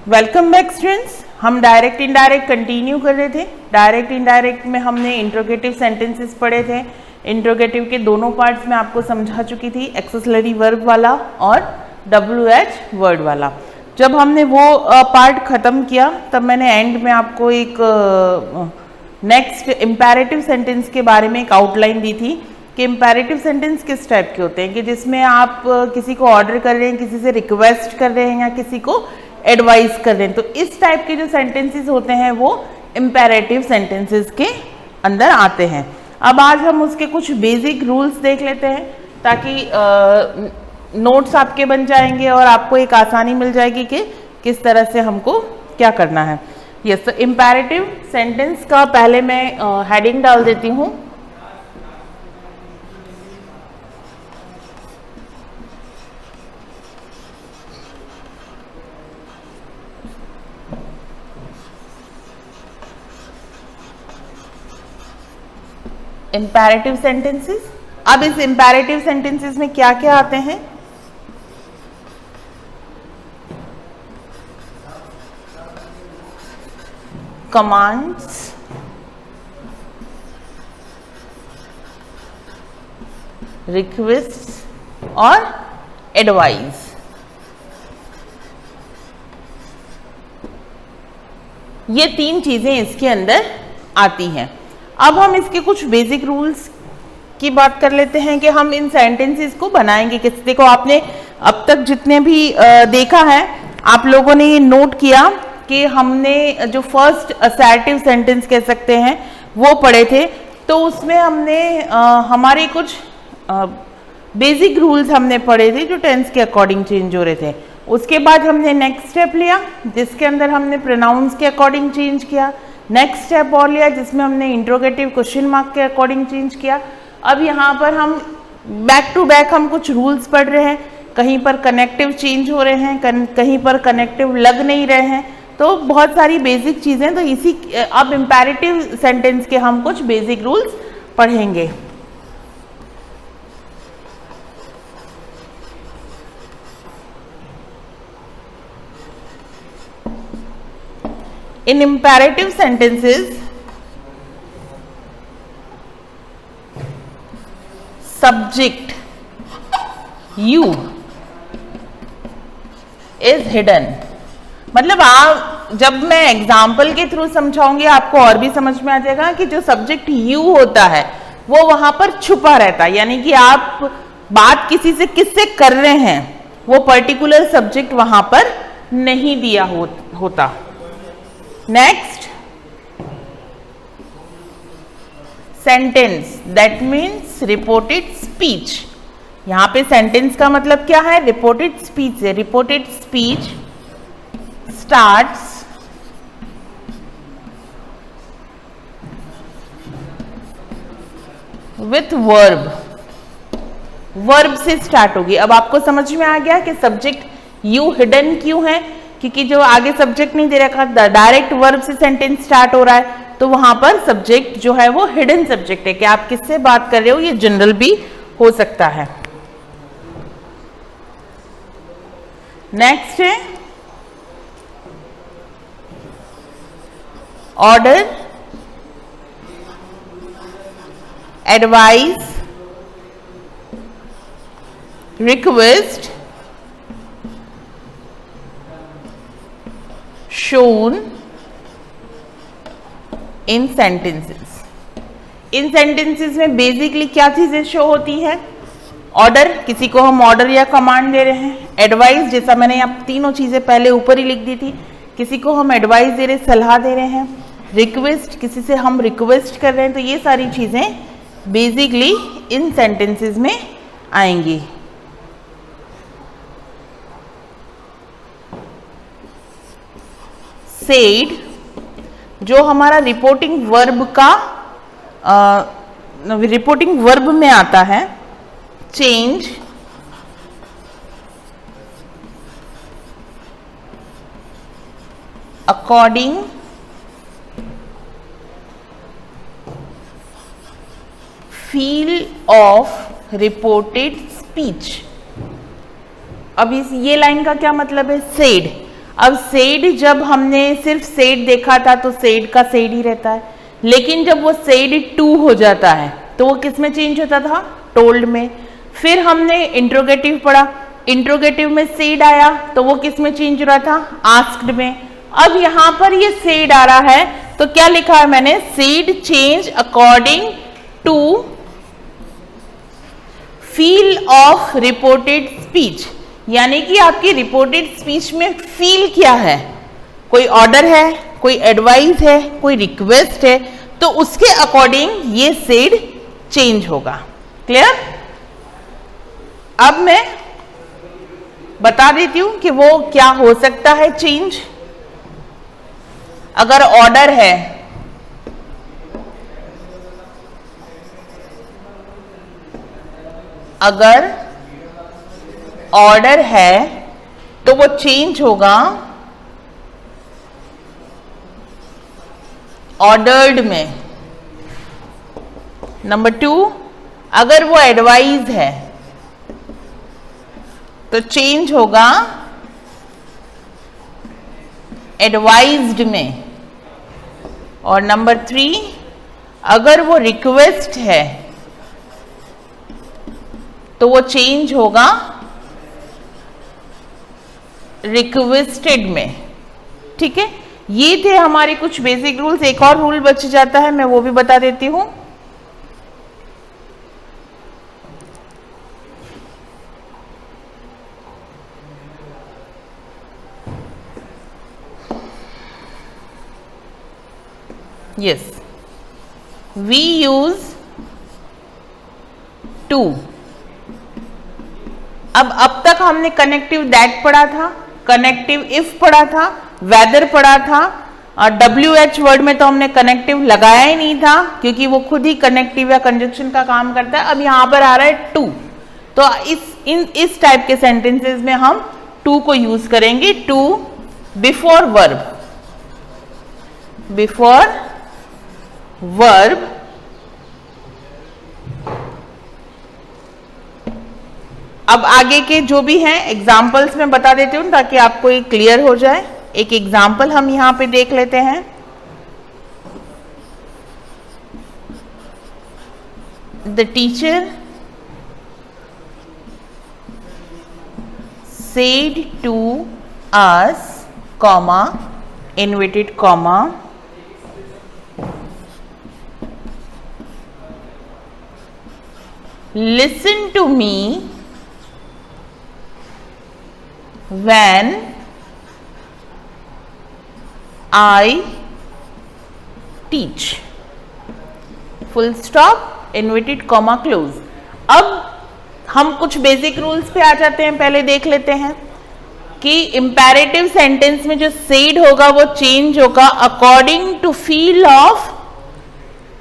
Welcome back students. हम direct indirect continue कर रहे थे। डायरेक्ट इनडायरेक्ट में हमने इंट्रोगेटिव सेंटेंसेस पढ़े थे। इंट्रोगेटिव के दोनों पार्ट्स में आपको समझा चुकी थी, एक्सेसरी वर्ब वाला और WH वर्ड वाला। जब हमने वो पार्ट ख़त्म किया तब मैंने एंड में आपको एक नेक्स्ट इम्पेरेटिव सेंटेंस के बारे में एक आउटलाइन दी थी कि इम्पेरेटिव सेंटेंस किस टाइप के होते हैं, कि जिसमें आप किसी को ऑर्डर कर रहे हैं, किसी से रिक्वेस्ट कर रहे हैं या किसी को एडवाइस कर रहे हैं। तो इस टाइप के जो सेंटेंसेस होते हैं वो इम्पेरेटिव सेंटेंसेस के अंदर आते हैं। अब आज हम उसके कुछ बेसिक रूल्स देख लेते हैं ताकि नोट्स आपके बन जाएंगे और आपको एक आसानी मिल जाएगी कि किस तरह से हमको क्या करना है। यस, तो इम्पेरेटिव सेंटेंस का पहले मैं हेडिंग डाल देती हूँ। Imperative sentences. अब इस इम्पेरेटिव सेंटेंसेस में क्या क्या आते हैं? कमांड्स, रिक्वेस्ट और एडवाइस। ये तीन चीजें इसके अंदर आती हैं। अब हम इसके कुछ बेसिक रूल्स की बात कर लेते हैं कि हम इन सेंटेंसेस को बनाएंगे किस। देखो, आपने अब तक जितने भी देखा है, आप लोगों ने ये नोट किया कि हमने जो फर्स्ट असर्टिव सेंटेंस कह सकते हैं वो पढ़े थे। तो उसमें हमने हमारे कुछ बेसिक रूल्स हमने पढ़े थे जो टेंस के अकॉर्डिंग चेंज हो रहे थे। उसके बाद हमने नेक्स्ट स्टेप लिया जिसके अंदर हमने प्रोनाउंस के अकॉर्डिंग चेंज किया। नेक्स्ट स्टेप और लिया जिसमें हमने इंट्रोगेटिव क्वेश्चन मार्क के अकॉर्डिंग चेंज किया। अब यहाँ पर हम बैक टू बैक हम कुछ रूल्स पढ़ रहे हैं। कहीं पर कनेक्टिव चेंज हो रहे हैं, कहीं पर कनेक्टिव लग नहीं रहे हैं। तो बहुत सारी बेसिक चीज़ें, तो इसी अब इम्पेरेटिव सेंटेंस के हम कुछ बेसिक रूल्स पढ़ेंगे। In imperative sentences, subject you is hidden। मतलब आप जब मैं एग्जाम्पल के थ्रू समझाऊंगी आपको और भी समझ में आ जाएगा कि जो सब्जेक्ट यू होता है वो वहां पर छुपा रहता है। यानी कि आप बात किसी से किससे कर रहे हैं वो पर्टिकुलर सब्जेक्ट वहां पर नहीं दिया होता। Next, sentence that means reported speech. यहां पे सेंटेंस का मतलब क्या है? रिपोर्टेड स्पीच है। Reported speech starts with verb. Verb से स्टार्ट होगी। अब आपको समझ में आ गया कि सब्जेक्ट यू हिडन क्यों है, क्योंकि जो आगे सब्जेक्ट नहीं दे रखा, डायरेक्ट वर्ब से सेंटेंस स्टार्ट हो रहा है, तो वहां पर सब्जेक्ट जो है वो हिडन सब्जेक्ट है कि आप किससे बात कर रहे हो। ये जनरल भी हो सकता है। नेक्स्ट है order, advice, request, shown in sentences। In sentences में बेसिकली क्या चीजें शो होती है? ऑर्डर, किसी को हम ऑर्डर या कमांड दे रहे हैं। एडवाइस, जैसा मैंने यहाँ तीनों चीजें पहले ऊपर ही लिख दी थी, किसी को हम एडवाइस दे रहे, सलाह दे रहे हैं। रिक्वेस्ट, किसी से हम रिक्वेस्ट कर रहे हैं। तो ये सारी चीजें बेसिकली इन सेंटेंसेस में आएंगी। सेड जो हमारा रिपोर्टिंग वर्ब का रिपोर्टिंग वर्ब में आता है। Change, according, feel of reported speech. अब इस ये लाइन का क्या मतलब है? सेड। अब सेड, जब हमने सिर्फ सेड देखा था तो सेड का सेड ही रहता है, लेकिन जब वो सेड टू हो जाता है तो वो किस में चेंज होता था? टोल्ड में। फिर हमने इंट्रोगेटिव पढ़ा, इंट्रोगेटिव में सेड आया तो वो किस में चेंज हो रहा था? आस्क्ड में। अब यहां पर ये सेड आ रहा है तो क्या लिखा है मैंने? Said change according to feel of reported speech, यानी कि आपकी रिपोर्टेड स्पीच में फील क्या है? कोई ऑर्डर है, कोई एडवाइस है, कोई रिक्वेस्ट है, तो उसके अकॉर्डिंग ये सेड चेंज होगा। क्लियर? अब मैं बता देती हूं कि वो क्या हो सकता है चेंज। अगर ऑर्डर है, अगर ऑर्डर है तो वो चेंज होगा ऑर्डर्ड में। नंबर 2, अगर वो एडवाइस है तो चेंज होगा एडवाइज्ड में। और नंबर 3, अगर वो रिक्वेस्ट है तो वो चेंज होगा रिक्वेस्टेड में। ठीक है, ये थे हमारे कुछ बेसिक रूल्स। एक और रूल बच जाता है, मैं वो भी बता देती हूं। Yes, we use to। अब तक हमने कनेक्टिव दैट पढ़ा था, कनेक्टिव इफ पढ़ा था, वेदर पढ़ा था, और WH वर्ड में तो हमने कनेक्टिव लगाया ही नहीं था क्योंकि वो खुद ही कनेक्टिव या कंजक्शन का काम करता है। अब यहां पर आ रहा है टू, तो इस टाइप के सेंटेंसेस में हम टू को यूज करेंगे। To before verb, before verb अब आगे के जो भी हैं एग्जाम्पल्स में बता देती हूँ ताकि आपको ये क्लियर हो जाए। एक एग्जाम्पल हम यहां पे देख लेते हैं। The teacher said to us, comma, inverted comma, listen to me when I teach, full stop, inverted comma, close। अब हम कुछ बेसिक रूल्स पे आ जाते हैं, पहले देख लेते हैं कि इंपेरेटिव सेंटेंस में जो सेड होगा वो चेंज होगा according to feel of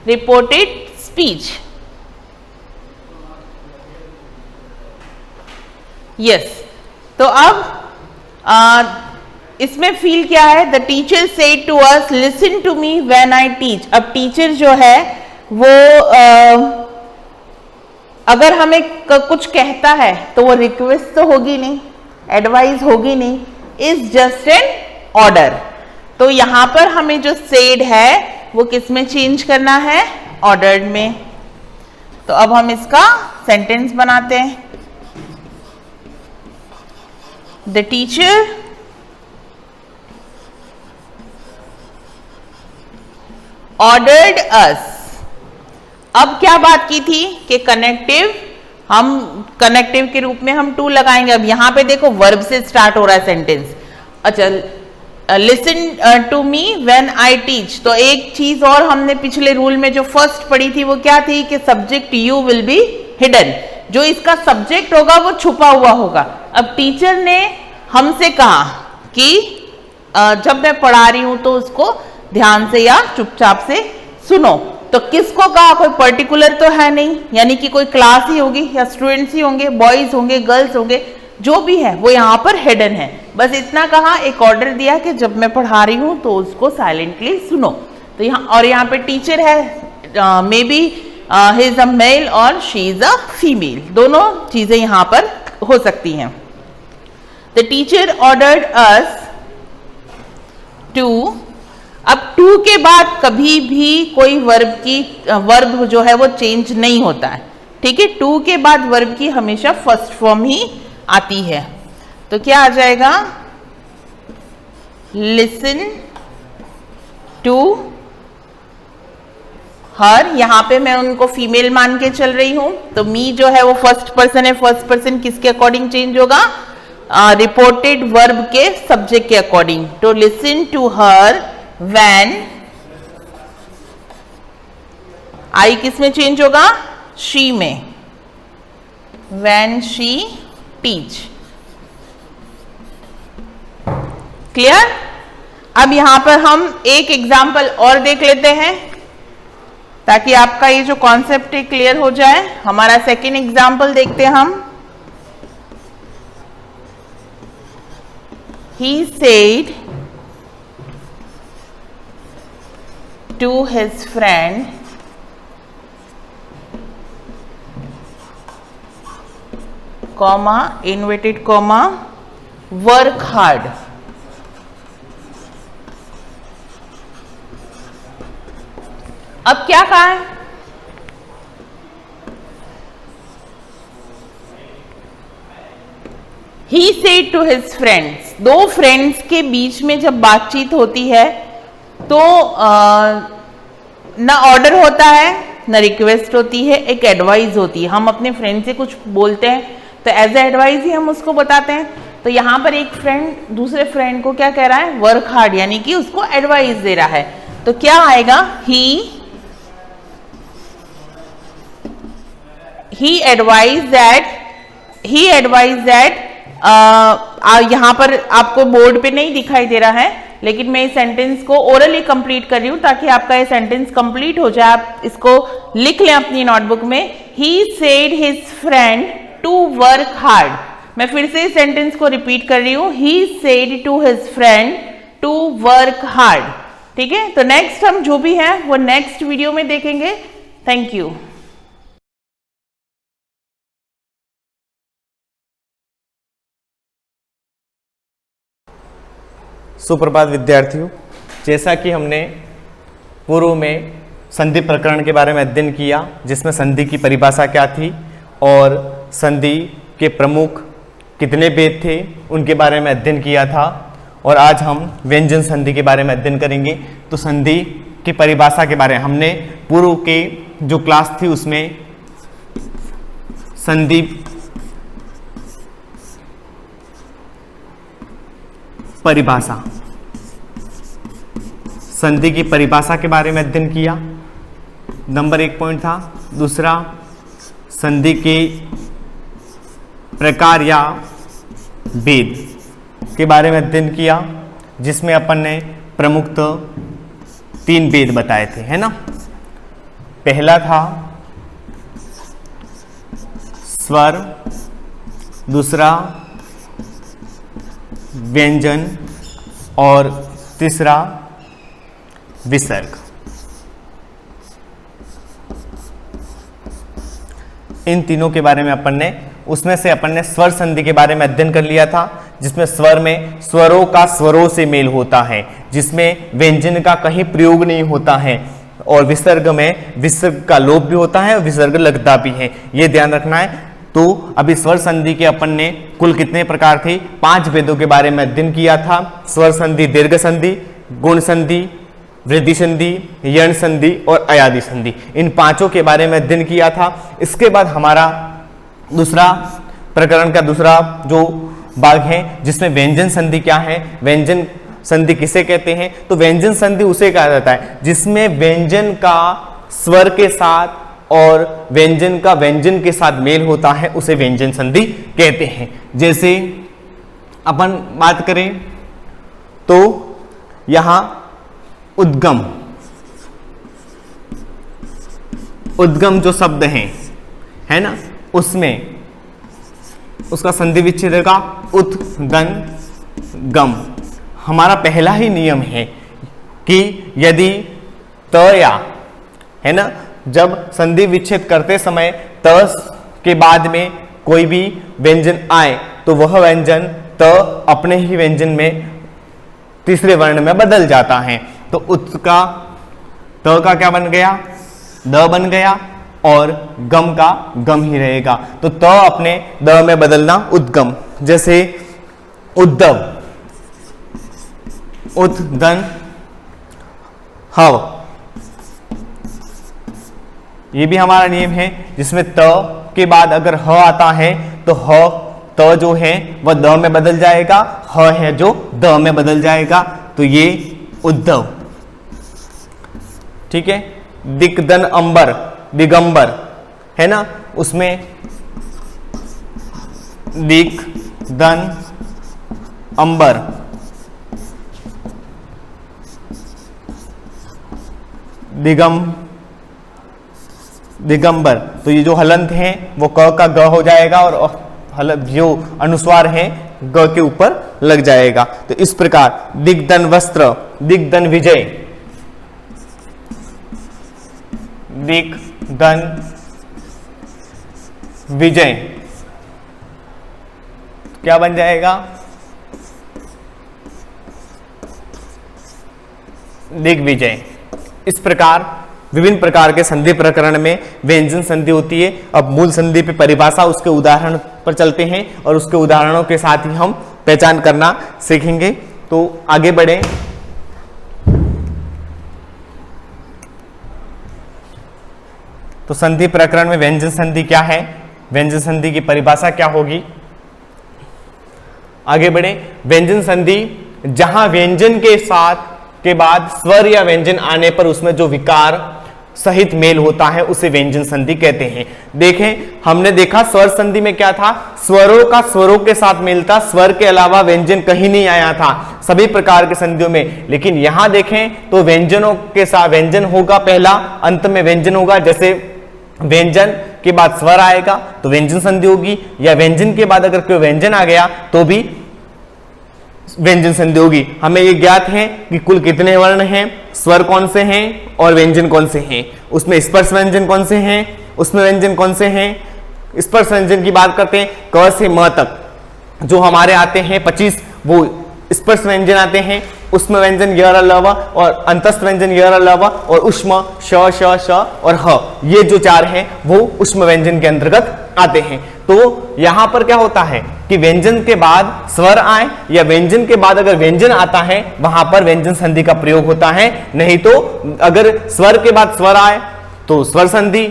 reported speech. Yes, तो अब इसमें फील क्या है? The teacher said to us listen to me when I teach. अब टीचर जो है वो अगर हमें कुछ कहता है तो वो रिक्वेस्ट तो होगी नहीं, एडवाइस होगी नहीं, इज जस्ट एन ऑर्डर। तो यहां पर हमें जो सेड है वो किस में चेंज करना है? ऑर्डर्ड में। तो अब हम इसका सेंटेंस बनाते हैं। द टीचर ऑर्डर्ड अस। अब क्या बात की थी कि कनेक्टिव, हम कनेक्टिव के रूप में हम टू लगाएंगे। अब यहां पे देखो वर्ब से स्टार्ट हो रहा है सेंटेंस। अच्छा, listen to me when I teach. तो एक चीज और हमने पिछले रूल में जो फर्स्ट पढ़ी थी वो क्या थी कि subject you will be hidden, जो इसका सब्जेक्ट होगा वो छुपा हुआ होगा। अब टीचर ने हमसे कहा कि जब मैं पढ़ा रही हूं तो उसको ध्यान से या चुपचाप से सुनो। तो किसको कहा? कोई पर्टिकुलर तो है नहीं, यानी कि कोई क्लास ही होगी या स्टूडेंट्स ही होंगे, बॉयज होंगे, गर्ल्स होंगे, जो भी है वो यहाँ पर हिडन है। बस इतना कहा, एक ऑर्डर दिया कि जब मैं पढ़ा रही हूँ तो उसको साइलेंटली सुनो। तो यहाँ और यहाँ पे टीचर है, may be he is a male और शी इज अ फीमेल, दोनों चीजें यहाँ पर हो सकती हैं। The teacher ordered us to. अब टू के बाद कभी भी कोई वर्ब जो है वो चेंज नहीं होता है, ठीक है। टू के बाद वर्ब की हमेशा फर्स्ट फॉर्म ही आती है। तो क्या आ जाएगा, लिसन टू हर। यहां पे मैं उनको फीमेल मान के चल रही हूं, तो मी जो है वो फर्स्ट पर्सन है। फर्स्ट पर्सन किसके अकॉर्डिंग चेंज होगा, रिपोर्टेड वर्ब के सब्जेक्ट के अकॉर्डिंग। तो लिसन टू हर व्हेन, आई किस में चेंज होगा, शी में, व्हेन शी टीच। क्लियर। अब यहां पर हम एक एग्जाम्पल और देख लेते हैं ताकि आपका ये जो कॉन्सेप्ट है क्लियर हो जाए। हमारा सेकेंड एग्जाम्पल देखते हैं हम। He said to his friend, comma, inverted comma, work hard. अब क्या कहा है, He said to his friends। दो फ्रेंड्स के बीच में जब बातचीत होती है तो ना ऑर्डर होता है ना रिक्वेस्ट होती है, एक एडवाइस होती है। हम अपने फ्रेंड से कुछ बोलते हैं तो एज ए एडवाइस ही हम उसको बताते हैं। तो यहाँ पर एक फ्रेंड दूसरे फ्रेंड को क्या कह रहा है, वर्क हार्ड, यानी कि उसको एडवाइस दे रहा है। तो क्या आएगा, he advised that यहां पर आपको बोर्ड पे नहीं दिखाई दे रहा है, लेकिन मैं इस सेंटेंस को ओरली कंप्लीट कर रही हूं ताकि आपका ये सेंटेंस कंप्लीट हो जाए। आप इसको लिख लें अपनी नोटबुक में। he said his friend to work hard। मैं फिर से इस सेंटेंस को रिपीट कर रही हूं, he said to his friend to work hard। ठीक है, तो नेक्स्ट हम जो भी है वो नेक्स्ट वीडियो में देखेंगे। Thank you. सुप्रभात विद्यार्थियों, जैसा कि हमने पूर्व में संधि प्रकरण के बारे में अध्ययन किया, जिसमें संधि की परिभाषा क्या थी और संधि के प्रमुख कितने भेद थे उनके बारे में अध्ययन किया था। और आज हम व्यंजन संधि के बारे में अध्ययन करेंगे। तो संधि की परिभाषा के बारे में हमने पूर्व के जो क्लास थी उसमें संधि परिभाषा, संधि की परिभाषा के बारे में अध्ययन किया, नंबर 1 पॉइंट था। दूसरा, संधि के प्रकार या भेद के बारे में अध्ययन किया, जिसमें अपन ने प्रमुखतः 3 भेद बताए थे, है ना। पहला था स्वर, दूसरा व्यंजन और तीसरा विसर्ग। इन तीनों के बारे में अपन ने स्वर संधि के बारे में अध्ययन कर लिया था, जिसमें स्वर में स्वरों का स्वरों से मेल होता है, जिसमें व्यंजन का कहीं प्रयोग नहीं होता है, और विसर्ग में विसर्ग का लोप भी होता है और विसर्ग लगता भी है, ये ध्यान रखना है। तो अभी स्वर संधि के अपन ने कुल कितने प्रकार थे, 5 भेदों के बारे में अध्ययन किया था। स्वर संधि, दीर्घ संधि, गुण संधि, वृद्धि संधि, यण संधि और अयादि संधि, इन 5 के बारे में अध्ययन किया था। इसके बाद हमारा दूसरा प्रकरण का दूसरा जो भाग है, जिसमें व्यंजन संधि क्या है, व्यंजन संधि किसे कहते हैं। तो व्यंजन संधि उसे कहा जाता है जिसमें व्यंजन का स्वर के साथ और व्यंजन का व्यंजन के साथ मेल होता है, उसे व्यंजन संधि कहते हैं। जैसे अपन बात करें तो यहां उद्गम जो शब्द है ना, उसमें उसका संधि विच्छेद का उत गन गम। हमारा पहला ही नियम है कि यदि त या, है ना, जब संधि विच्छेद करते समय त के बाद में कोई भी व्यंजन आए तो वह व्यंजन त अपने ही व्यंजन में तीसरे वर्ण में बदल जाता है। तो उत का त का क्या बन गया, द बन गया, और गम का गम ही रहेगा। तो त अपने द में बदलना उद्गम, जैसे उद्धव, उद्दन हव, ये भी हमारा नियम है, जिसमें त के बाद अगर ह आता है तो ह त जो है वह द में बदल जाएगा, ह है जो द में बदल जाएगा, तो ये उद्धव। ठीक है। दिक्दन अंबर, दिगंबर है ना, उसमें दिक दन अंबर, दिगंबर, तो ये जो हलंत है वो क का ग हो जाएगा और जो अनुस्वार है ग के ऊपर लग जाएगा। तो इस प्रकार दिग्दन वस्त्र, दिग्दन विजय, दिग्दन विजय क्या बन जाएगा, दिग्विजय। इस प्रकार विभिन्न प्रकार के संधि प्रकरण में व्यंजन संधि होती है। अब मूल संधि पे परिभाषा, उसके उदाहरण पर चलते हैं और उसके उदाहरणों के साथ ही हम पहचान करना सीखेंगे। तो आगे बढ़े। तो संधि प्रकरण में व्यंजन संधि क्या है, व्यंजन संधि की परिभाषा क्या होगी, आगे बढ़े। व्यंजन संधि जहां व्यंजन के साथ के बाद स्वर या व्यंजन आने पर उसमें जो विकार सहित मेल होता है उसे व्यंजन संधि कहते हैं। देखें, हमने देखा स्वर संधि में क्या था, स्वरों का स्वरों के साथ मेल था, स्वर के अलावा व्यंजन कहीं नहीं आया था सभी प्रकार के संधियों में। लेकिन यहां देखें तो व्यंजनों के साथ व्यंजन होगा पहला, अंत में व्यंजन होगा। जैसे व्यंजन के बाद स्वर आएगा तो व्यंजन संधि होगी, या व्यंजन के बाद अगर कोई व्यंजन आ गया तो भी व्यंजन संधि होगी। हमें ये ज्ञात है कि कुल कितने वर्ण हैं, स्वर कौन से हैं और व्यंजन कौन से हैं, उसमें स्पर्श व्यंजन कौन से हैं, उसमें व्यंजन कौन से हैं। स्पर्श व्यंजन की बात करते हैं, क से म तक जो हमारे आते हैं 25 वो स्पर्श व्यंजन आते हैं, उसमें व्यंजन य लव और अंतस्थ व्यंजन य लव और उष्म श श श और ह, ये जो चार हैं वो उष्म व्यंजन के अंतर्गत आते हैं। तो यहां पर क्या होता है कि व्यंजन के बाद स्वर आए या व्यंजन के बाद अगर व्यंजन आता है वहां पर व्यंजन संधि का प्रयोग होता है, नहीं तो अगर स्वर के बाद स्वर आए तो स्वर संधि,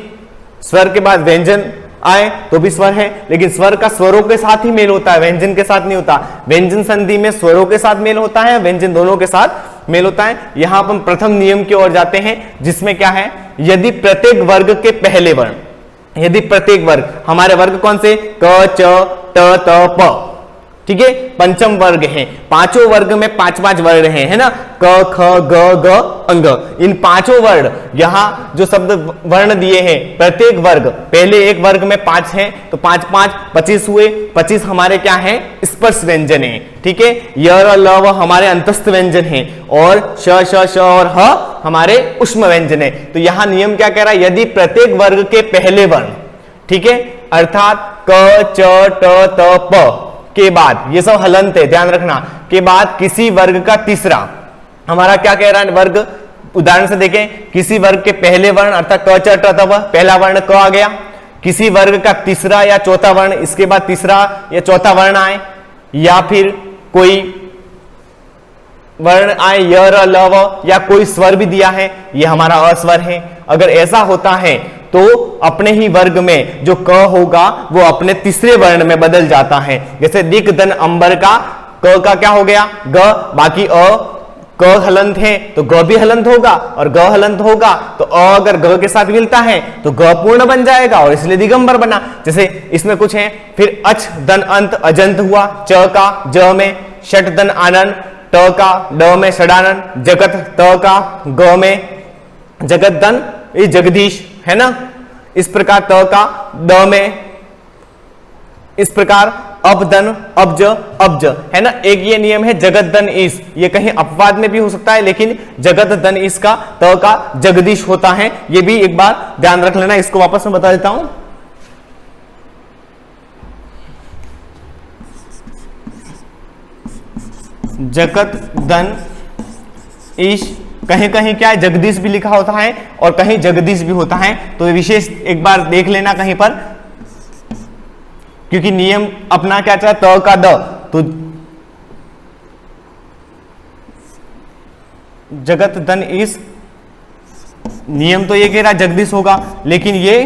स्वर के बाद व्यंजन आए तो भी स्वर है, लेकिन स्वर का स्वरों के साथ ही मेल होता है, व्यंजन के साथ नहीं होता। व्यंजन संधि में स्वरों के साथ मेल होता है, व्यंजन दोनों के साथ मेल होता है। यहां पर हम प्रथम नियम की ओर जाते हैं, जिसमें क्या है, यदि प्रत्येक वर्ग के पहले वर्ण, यदि प्रत्येक वर्ग, हमारे वर्ग कौन से, क च ट त प, ठीक है, पंचम वर्ग है, पांचों वर्ग में 5-5 वर्ण है ना, क ख ग ग अंग, इन पांचों वर्ण यहां जो शब्द वर्ण दिए हैं प्रत्येक वर्ग, पहले एक वर्ग में 5 हैं तो 5 5 25 हुए, 25 हमारे क्या है, स्पर्श व्यंजन है। ठीक है, य र ल व हमारे अंतस्थ व्यंजन है और श श श और ह हमारे उष्म व्यंजन है। तो यहां नियम क्या कह रहा है, यदि प्रत्येक वर्ग के पहले वर्ण, ठीक है, अर्थात क च ट त प के बाद, ये सब हलंत है ध्यान रखना, के बाद किसी वर्ग का तीसरा, हमारा क्या कह रहा है वर्ग, उदाहरण से देखें, किसी वर्ग के पहले वर्ण अर्थात क च ट त प, पहला वर्ण क आ गया, किसी वर्ग का तीसरा या चौथा वर्ण इसके बाद तीसरा या चौथा वर्ण आए, या फिर कोई वर्ण आए य र ल व, या कोई स्वर भी दिया है, ये हमारा अस्वर है। अगर ऐसा होता है तो अपने ही वर्ग में जो क होगा वो अपने तीसरे वर्ण में बदल जाता है। जैसे दिक दन अंबर का क का क्या हो गया, ग, बाकी अ, क हलंत है तो ग भी हलंत होगा, और ग हलंत होगा तो अ अगर ग के साथ मिलता है तो ग पूर्ण बन जाएगा और इसलिए दिगंबर बना। जैसे इसमें कुछ है, फिर अच दन अंत अजंत हुआ, च का ज में, षट दन आनन, ट का ड में षडानन, जगत त का ग में, जगत दन ये जगदीश है ना, इस प्रकार त का द में, इस प्रकार अपदन अब्ज अब्ज है ना। एक ये नियम है जगत दन ईस, ये कहीं अपवाद में भी हो सकता है, लेकिन जगत दन ईस का त का जगदीश होता है, ये भी एक बार ध्यान रख लेना। इसको वापस मैं बता देता हूं, जगत दन ईश, कहीं कहीं क्या है जगदीश भी लिखा होता है और कहीं जगदीश भी होता है, तो विशेष एक बार देख लेना कहीं पर, क्योंकि नियम अपना क्या चाहे त का द, तो जगत धन ईश, नियम तो ये कह रहा जगदीश होगा, लेकिन ये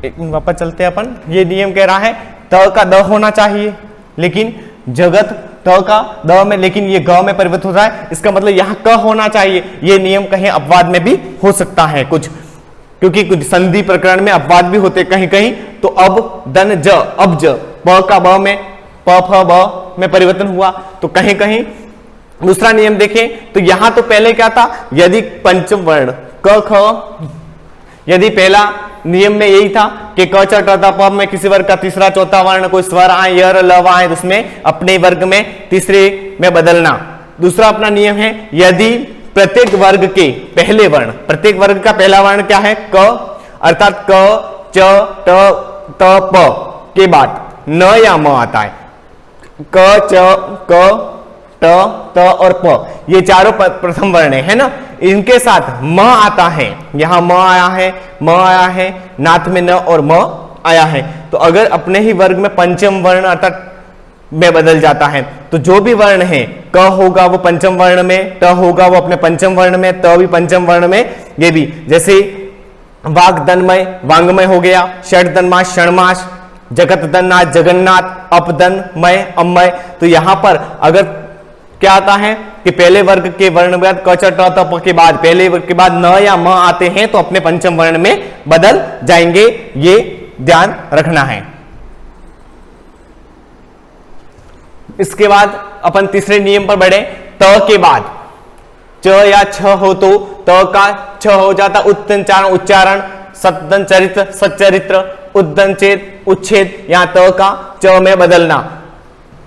एक मिनट वापस चलते हैं अपन, ये नियम कह रहा है त का द होना चाहिए, लेकिन जगत त का द में, लेकिन ये ग में परिवर्तित हो रहा है, इसका मतलब यहां क होना चाहिए। ये नियम कहीं अपवाद में भी हो सकता है कुछ, क्योंकि कुछ संधि प्रकरण में अपवाद भी होते कहीं कहीं। तो अब दन ज, अब ज, प का ब में, प फ ब में परिवर्तन हुआ, तो कहीं कहीं दूसरा नियम देखें तो यहां तो पहले क्या था, यदि पंचम वर्ण क ख, यदि पहला नियम में यही था कि क च ट त प में किसी वर्ग का तीसरा चौथा वर्ण कोई स्वर आए, य ल आए, तो उसमें अपने वर्ग में तीसरे में बदलना। दूसरा अपना नियम है, यदि प्रत्येक वर्ग के पहले वर्ण, प्रत्येक वर्ग का पहला वर्ण क्या है क, अर्थात क च ट त प के बाद न या म आता है, क च क ट त और प, ये चारों प्रथम वर्ण है ना, इनके साथ म आता है, यहां म आया है, म आया है, नाथ में न और म आया है, तो अगर अपने ही वर्ग में पंचम वर्ण अर्थात में बदल जाता है, तो जो भी वर्ण है, क होगा वो पंचम वर्ण में, ट होगा वो अपने पंचम वर्ण में, त भी पंचम वर्ण में, ये भी जैसे वाग दनमय वांगमय हो गया, षड दनमास षणमास, जगत दन्नाथ जगन्नाथ, अपदनमय अमय। तो यहां पर अगर क्या आता है कि पहले वर्ग के वर्ण बाद क च ट त प के बाद पहले वर्ग के बाद न या म आते हैं तो अपने पंचम वर्ण में बदल जाएंगे, ये ध्यान रखना है। इसके बाद अपन तीसरे नियम पर बढ़े, त के बाद च या छ हो तो त का छ हो जाता, उत्तंचारण उच्चारण, सदन चरित्र सच्चरित्र, उद्दन चेत उच्छेद, यहां त का च में बदलना,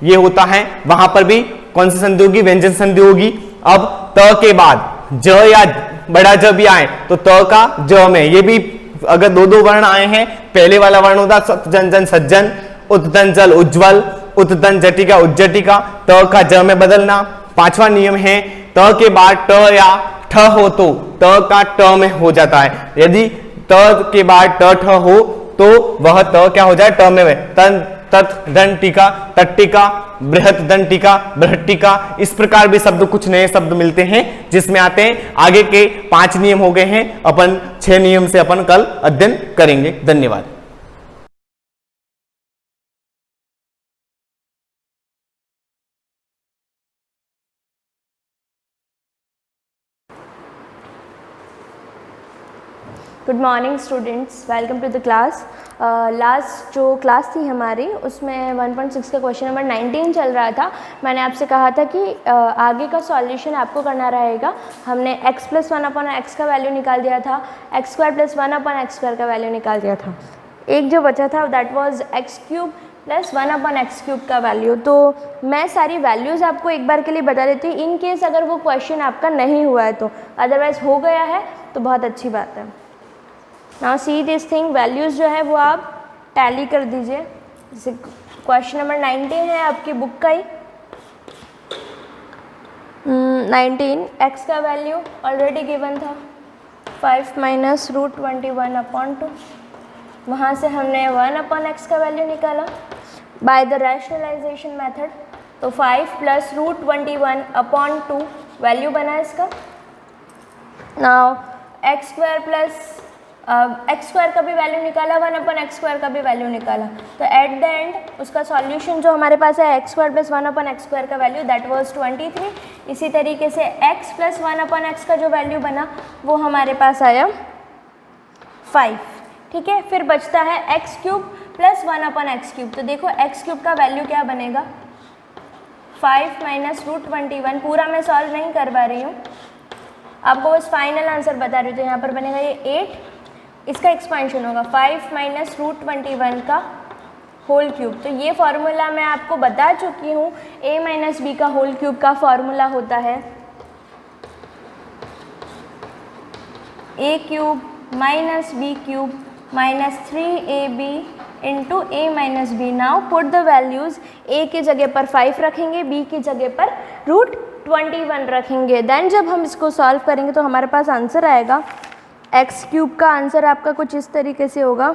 ये होता है। वहां पर भी कौन सी संधि होगी, व्यंजन संधि होगी। अब त के बाद ज या बड़ा ज भी आए तो त का ज में, ये भी अगर दो दो वर्ण आए हैं, पहले वाला वर्ण होता सत्जन जन सज्जन, उत्तन जल उज्ज्वल, उत्तन जटिका उज्जटिका, त का ज में बदलना। पांचवा नियम है, त के बाद ट या ठ हो तो त का ट में हो जाता है, यदि त के बाद ट ठ हो तो वह त क्या हो जाए, ट में तन तत् दंड टीका तट्टिका, बृहत दंड टीका बृहट्टिका, इस प्रकार भी शब्द कुछ नए शब्द मिलते हैं जिसमें आते हैं। आगे के 5 नियम हो गए हैं, अपन 6 नियम से अपन कल अध्ययन करेंगे। धन्यवाद। Good morning students, welcome to the class. Last जो क्लास थी हमारी उसमें 1.6 का क्वेश्चन नंबर 19 चल रहा था। मैंने आपसे कहा था कि आगे का सॉल्यूशन आपको करना रहेगा। हमने x + 1/x का वैल्यू निकाल दिया था, x² + 1/x² का वैल्यू निकाल दिया था। एक जो बचा था दैट वाज x³ + 1/x³ का वैल्यू। तो मैं सारी वैल्यूज़ आपको एक बार के लिए बता देती हूँ, इन केस अगर वो क्वेश्चन आपका नहीं हुआ है तो, अदरवाइज़ हो गया है तो बहुत अच्छी बात है। Now see this thing, values जो है वो आप टैली कर दीजिए। जैसे क्वेश्चन नंबर 19 है आपकी बुक का ही। 19 x का वैल्यू ऑलरेडी गिवन था 5 - √21/2। वहाँ से हमने 1/x का वैल्यू निकाला बाय द रैशनलाइजेशन मेथड। तो 5 + √21/2 वैल्यू बना इसका। नाउ x² का भी वैल्यू निकाला, 1/x² का भी वैल्यू निकाला। तो एट द एंड उसका सॉल्यूशन जो हमारे पास है x² + 1/x² का वैल्यू दैट वाज 23। इसी तरीके से x + 1/x का जो वैल्यू बना वो हमारे पास आया 5। ठीक है, फिर बचता है x³ + 1/x³। तो देखो x³ का वैल्यू क्या बनेगा, 5 - √21। पूरा मैं सॉल्व नहीं कर पा रही हूँ, आपको बस फाइनल आंसर बता रही हूँ। तो यहाँ पर बनेगा ये 8, इसका एक्सपेंशन होगा 5 - √21 का होल क्यूब। तो ये फॉर्मूला मैं आपको बता चुकी हूँ, a - b का होल क्यूब का फॉर्मूला होता है a³ - b³ - 3ab into A minus B. Now put the values, A की जगह पर 5 रखेंगे, बी की जगह पर √21 रखेंगे। देन जब हम इसको सॉल्व करेंगे तो हमारे पास आंसर आएगा एक्स क्यूब का आंसर आपका कुछ इस तरीके से होगा।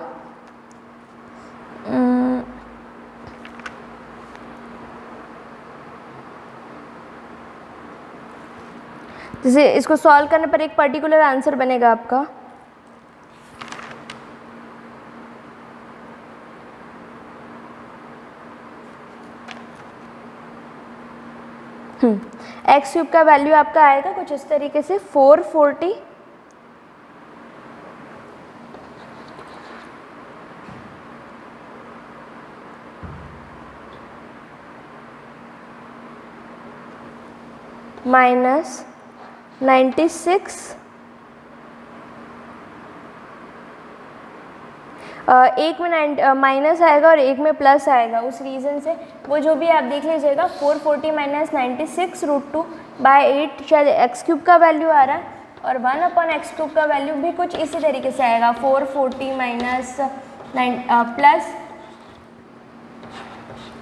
जैसे इसको सॉल्व करने पर एक पर्टिकुलर आंसर बनेगा आपका एक्स क्यूब का वैल्यू आपका आएगा कुछ इस तरीके से 440 माइनस 96 एक में माइनस आएगा और एक में प्लस आएगा, उस रीज़न से वो जो भी आप देख लीजिएगा 440 माइनस 96 √2/8 शायद एक्स क्यूब का वैल्यू आ रहा है, और 1/x क्यूब का वैल्यू भी कुछ इसी तरीके से आएगा 440 माइनस प्लस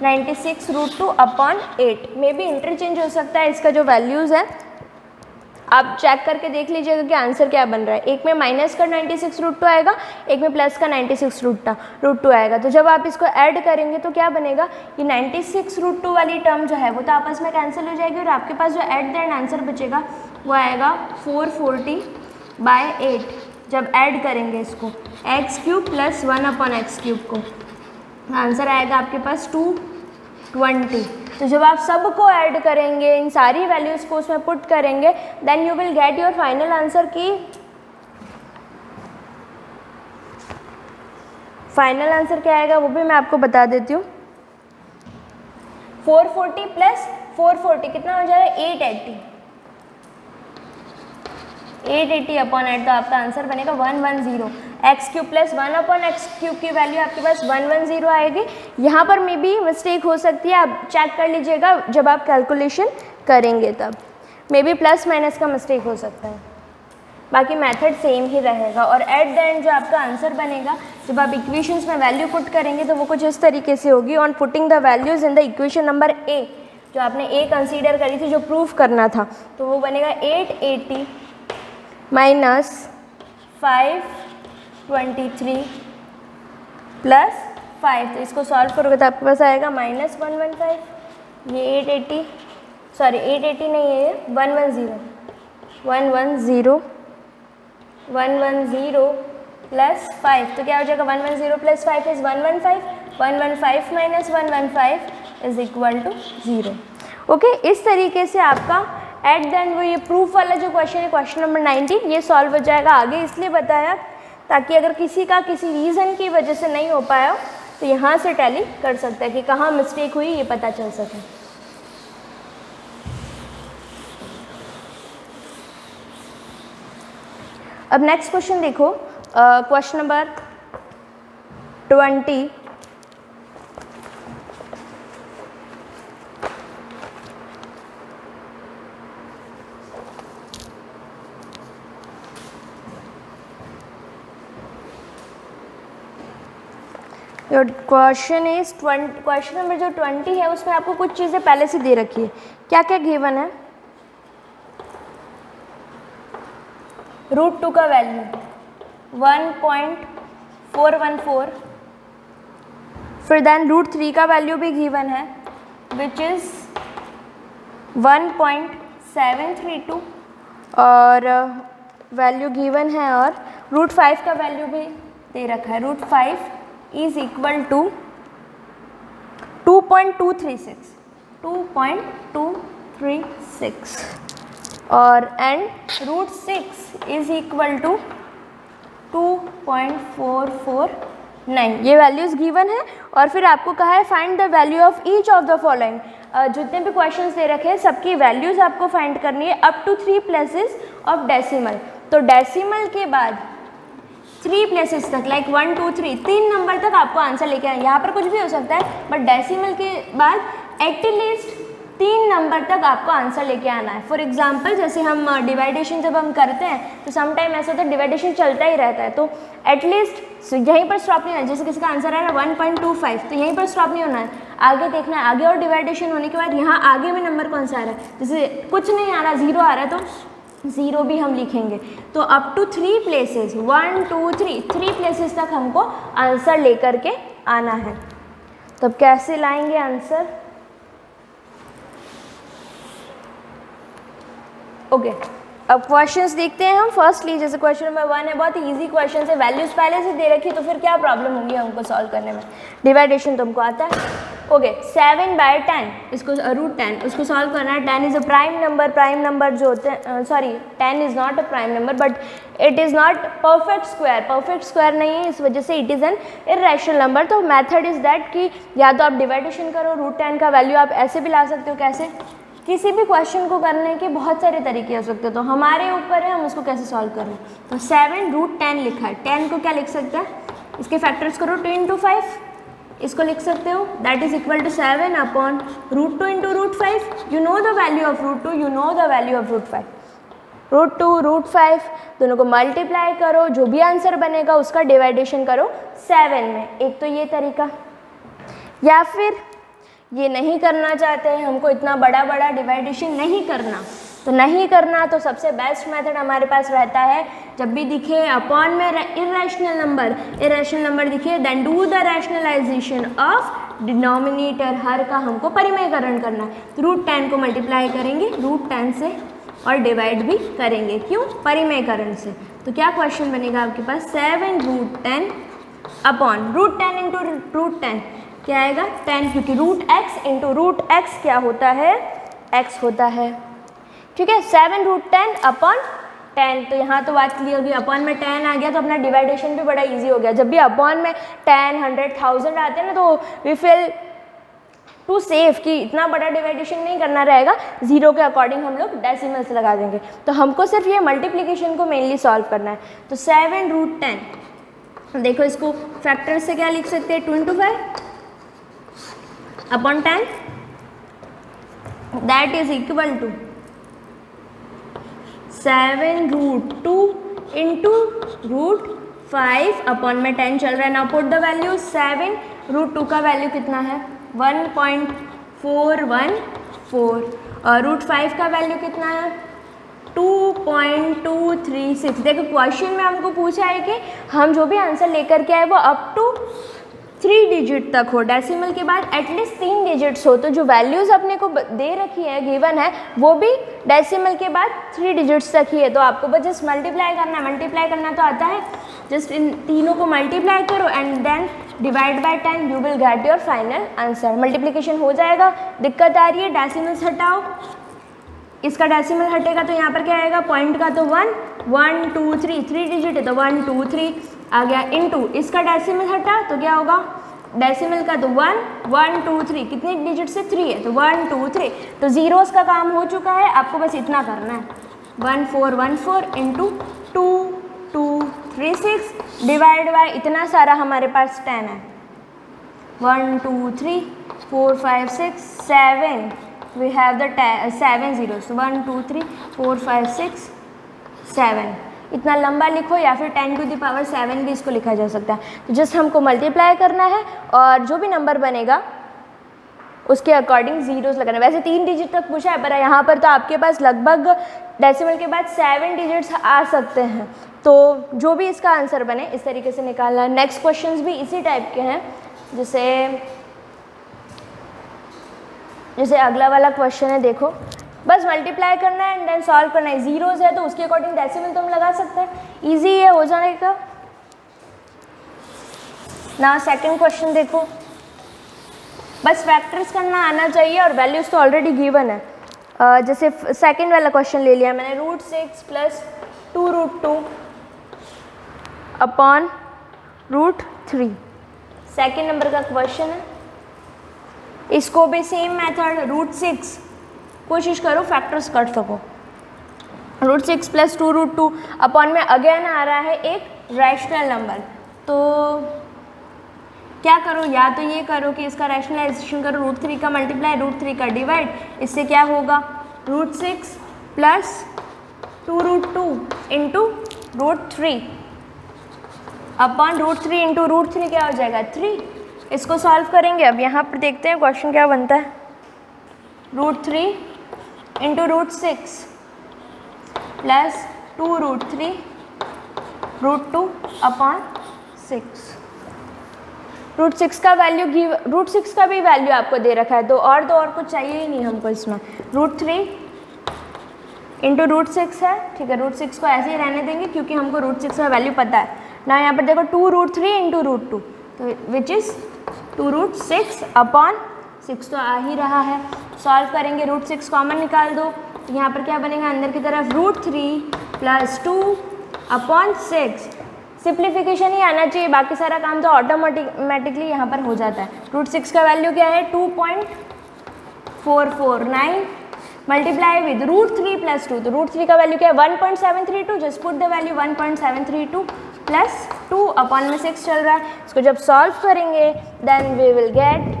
96 √2/8। मे भी इंटरचेंज हो सकता है इसका जो वैल्यूज़ है, आप चेक करके देख लीजिएगा कि आंसर क्या बन रहा है। एक में माइनस का 96 √2 आएगा, एक में प्लस का 96 √2 आएगा। तो जब आप इसको ऐड करेंगे तो क्या बनेगा, ये 96 √2 वाली टर्म जो है वो तो आपस में कैंसिल हो जाएगी, और आपके पास जो एट द एंड आंसर बचेगा वो आएगा 440/8। जब ऐड करेंगे इसको x cube plus 1/x cube को, आंसर आएगा आपके पास 220। तो जब आप सबको ऐड करेंगे, इन सारी वैल्यूज़ को उसमें पुट करेंगे, then you will get your final answer की फाइनल आंसर क्या आएगा वो भी मैं आपको बता देती हूँ। 440 प्लस 440 कितना हो जाएगा 880 880/8, तो आपका आंसर बनेगा 110। X cube plus 1/x cube की वैल्यू आपके पास 110 आएगी। यहाँ पर मे बी मिस्टेक हो सकती है, आप चेक कर लीजिएगा जब आप कैलकुलेशन करेंगे, तब मे बी प्लस माइनस का मिस्टेक हो सकता है, बाकी मेथड सेम ही रहेगा। और एट द एंड जो आपका आंसर बनेगा, जब आप इक्वेशंस में वैल्यू पुट करेंगे तो वो कुछ इस तरीके से होगी। On putting the values in the equation number A, जो आपने ए कंसीडर करी थी जो प्रूफ करना था, तो वो बनेगा 880 माइनस 523 प्लस 5। तो इसको सॉल्व करोगे तो आपके पास आएगा -115। ये 880 नहीं है, ये 110 प्लस 5, तो क्या हो जाएगा 110 plus 5 is 115। 115 minus 115 is equal to 0। Okay, इस तरीके से आपका एट द एंड वो ये प्रूफ वाला जो क्वेश्चन है, क्वेश्चन नंबर 19, ये सॉल्व हो जाएगा। आगे इसलिए बताया ताकि अगर किसी का किसी रीज़न की वजह से नहीं हो पाया तो यहाँ से टैली कर सकता है कि कहाँ मिस्टेक हुई, ये पता चल सके। अब नेक्स्ट क्वेश्चन देखो, क्वेश्चन नंबर 20। क्वेश्चन नंबर जो 20 है उसमें आपको कुछ चीज़ें पहले से दे रखी है। क्या क्या गिवन है, √2 का वैल्यू 1.414, फिर देन √3 का वैल्यू भी गिवन है विच इज़ 1.732, और वैल्यू गिवन है, और √5 का वैल्यू भी दे रखा है। √5 इज इक्वल टू 2.236 और एंड √6 इज इक्वल टू 2.449। ये वैल्यूज़ गिवन है, और फिर आपको कहा है find the value of each of the following. जितने भी क्वेश्चंस दे रखे हैं सबकी वैल्यूज़ आपको फाइंड करनी है up to 3 places of decimal. तो डेसिमल के बाद 3 प्लेसेस तक, लाइक 1 2 3 नंबर तक आपको आंसर लेके आए। यहाँ पर कुछ भी हो सकता है, बट डेसिमल के बाद एटलीस्ट 3 नंबर तक आपको आंसर लेके आना है। फॉर एग्जांपल जैसे हम डिवाइडेशन जब हम करते हैं तो समटाइम ऐसा होता है डिवाइडेशन चलता ही रहता है, तो एटलीस्ट यहीं पर स्टॉप नहीं होना है। जैसे किसी का आंसर है 1.25 तो यहीं पर स्टॉप नहीं होना है, आगे देखना है। आगे और डिवाइडेशन होने के बाद यहाँ आगे में नंबर कौन सा आ रहा है, जैसे कुछ नहीं आ रहा, 0 आ रहा है तो 0 भी हम लिखेंगे। तो अप टू 3 प्लेसेस, 1 2 3 प्लेसेस तक हमको आंसर लेकर के आना है। तो अब कैसे लाएंगे आंसर? ओके, अब क्वेश्चंस देखते हैं हम। फर्स्टली जैसे क्वेश्चन नंबर 1 है, बहुत इजी क्वेश्चन है, वैल्यूज पहले से दे रखी है तो फिर क्या प्रॉब्लम होगी हमको सॉल्व करने में। डिवाइडेशन तुमको आता है। ओके, 7/10 इसको रूट 10 उसको सॉल्व करना है। 10 is a prime number. Prime number जो होते हैं, sorry 10 is not a prime number but it is not perfect square. Perfect square नहीं है, इस वजह से it is N irrational number. तो मेथड इज़ दैट कि या तो आप डिवाइडेशन करो, रूट 10 का वैल्यू आप ऐसे भी ला सकते हो। कैसे? किसी भी क्वेश्चन को करने के बहुत सारे तरीके हो सकते हैं, तो हमारे ऊपर है हम उसको कैसे सॉल्व कर रहे हैं। तो 7√10 लिखा है, 10 को क्या लिख सकते हैं, इसके फैक्टर्स करो 2 × 5, इसको लिख सकते हो, that is equal to 7/√2 × √5। You know the value of √2, you know the value of √5। √2 √5 दोनों को मल्टीप्लाई करो, जो भी आंसर बनेगा उसका डिवाइडेशन करो 7 में। एक तो ये तरीका, या फिर ये नहीं करना चाहते हैं, हमको इतना बड़ा डिवाइडेशन नहीं करना, तो नहीं करना तो सबसे बेस्ट मेथड हमारे पास रहता है, जब भी दिखे अपॉन में इरेशनल नंबर दिखे, then do the rationalization of denominator. हर का हमको परिमेयकरण करना है। तो √10 को मल्टीप्लाई करेंगे √10 से और डिवाइड भी करेंगे, क्यों? परिमेयकरण से। तो क्या क्वेश्चन बनेगा आपके पास, 7√10 अपॉन √10 × √10 क्या आएगा 10, क्योंकि √x × √x क्या होता है, x होता है। ठीक है, 7√10 अपॉन 10। तो यहाँ तो बात क्लियर होगी, अपॉन में 10 आ गया तो अपना डिवाइडेशन भी बड़ा इजी हो गया। जब भी अपॉन में 10, 100, 1000 आते हैं ना, तो वी फील टू सेफ कि इतना बड़ा डिवाइडेशन नहीं करना रहेगा, 0 के अकॉर्डिंग हम लोग डेसिमल्स लगा देंगे। तो हमको सिर्फ ये मल्टीप्लिकेशन को मेनली सॉल्व करना है। तो 7√10 देखो, इसको फैक्टर से क्या लिख सकते हैं, 2 × 5 upon 10, that is equal to 7√2 × √5 upon में 10 चल रहा है। नाउ पुट द वैल्यू, 7√2 का वैल्यू कितना है 1.414 और √5 का वैल्यू कितना है 2.236। देखो क्वेश्चन में हमको पूछा है कि हम जो भी आंसर लेकर के आए वो अप टू 3 डिजिट तक हो, डेसिमल के बाद एटलीस्ट 3 डिजिट्स हो। तो जो वैल्यूज़ अपने को दे रखी है, गिवन है, वो भी डेसिमल के बाद 3 डिजिट्स तक ही है। तो आपको बस जस्ट मल्टीप्लाई करना है, मल्टीप्लाई करना तो आता है, जस्ट इन तीनों को मल्टीप्लाई करो and then divide by 10, you will get your final answer. Multiplication हो जाएगा। दिक्कत आ रही है, डेसिमल्स हटाओ, इसका डेसिमल हटेगा तो यहाँ पर क्या आएगा, पॉइंट का तो 1 1 2 3 3 डिजिट है तो 1 2 3 आ गया, इनटू इसका डेसिमल हटा तो क्या होगा, डेसिमल का तो 1 1 2 3 कितने डिजिट से 3 है तो 1 2 3। तो जीरोस का काम हो चुका है, आपको बस इतना करना है 1414 इंटू 2 2 3 6 डिवाइड बाय इतना सारा हमारे पास 10 है, 1 2 3 4 5 6 7 we have the 7 zeros, 1 2 3 4 5 6 7। इतना लंबा लिखो या फिर 10⁻7 भी इसको लिखा जा सकता है। तो जस्ट हमको मल्टीप्लाई करना है और जो भी नंबर बनेगा उसके अकॉर्डिंग जीरोस लगाना। वैसे 3 डिजिट तक पूछा है, पर यहाँ पर तो आपके पास लगभग डेसिमल के बाद 7 डिजिट्स आ सकते हैं। तो जो भी इसका आंसर बने इस तरीके से निकालना है। नेक्स्ट क्वेश्चंस भी इसी टाइप के हैं, जैसे अगला वाला क्वेश्चन है, देखो बस मल्टीप्लाई करना है एंड देन सॉल्व करना है। जीरोस है तो उसके अकॉर्डिंग डेसिमल तुम लगा सकते हैं, इजी है हो जाने का। ना सेकंड क्वेश्चन देखो, बस फैक्टर्स करना आना चाहिए और वैल्यूज तो ऑलरेडी गिवन है। जैसे सेकंड वाला क्वेश्चन ले लिया मैंने, √6 + 2√2 अपॉन √3 सेकेंड नंबर का क्वेश्चन है। इसको भी सेम मेथड, √6 कोशिश करो फैक्टर्स कर सको। √6 + 2√2 अपॉन में अगेन आ रहा है एक रैशनल नंबर, तो क्या करो, या तो ये करो कि इसका रैशनलाइजेशन करो, √3 का मल्टीप्लाई, √3 का डिवाइड, इससे क्या होगा √6 प्लस 2√2 इंटू √3 अपॉन √3 इंटू √3 क्या हो जाएगा 3। इसको सॉल्व करेंगे। अब यहाँ पर देखते हैं क्वेश्चन क्या बनता है। √3 इंटू √6 प्लस 2√3 √2 अपॉन 6। √6 का वैल्यू √6 का भी वैल्यू आपको दे रखा है, तो और कुछ चाहिए ही नहीं हमको इसमें। √3 इंटू √6 है, ठीक है, √6 को ऐसे ही रहने देंगे क्योंकि हमको √6 का वैल्यू पता है ना। यहाँ पर देखो 2√3 इंटू √2 तो विच इज़ 2√6 अपॉन 6 तो आ ही रहा है। सॉल्व करेंगे, √6 कॉमन निकाल दो, तो यहाँ पर क्या बनेगा अंदर की तरफ √3 प्लस 2 अपॉन 6। सिंप्लीफिकेशन ही आना चाहिए, बाकी सारा काम तो ऑटोमेटिकली यहाँ पर हो जाता है। √6 का वैल्यू क्या है 2.449 मल्टीप्लाई विद √3 प्लस 2, तो √3 का वैल्यू क्या है 1.732, just put the value 1.732 plus 2 upon में 6 चल रहा है। इसको जब सॉल्व करेंगे देन वी विल गेट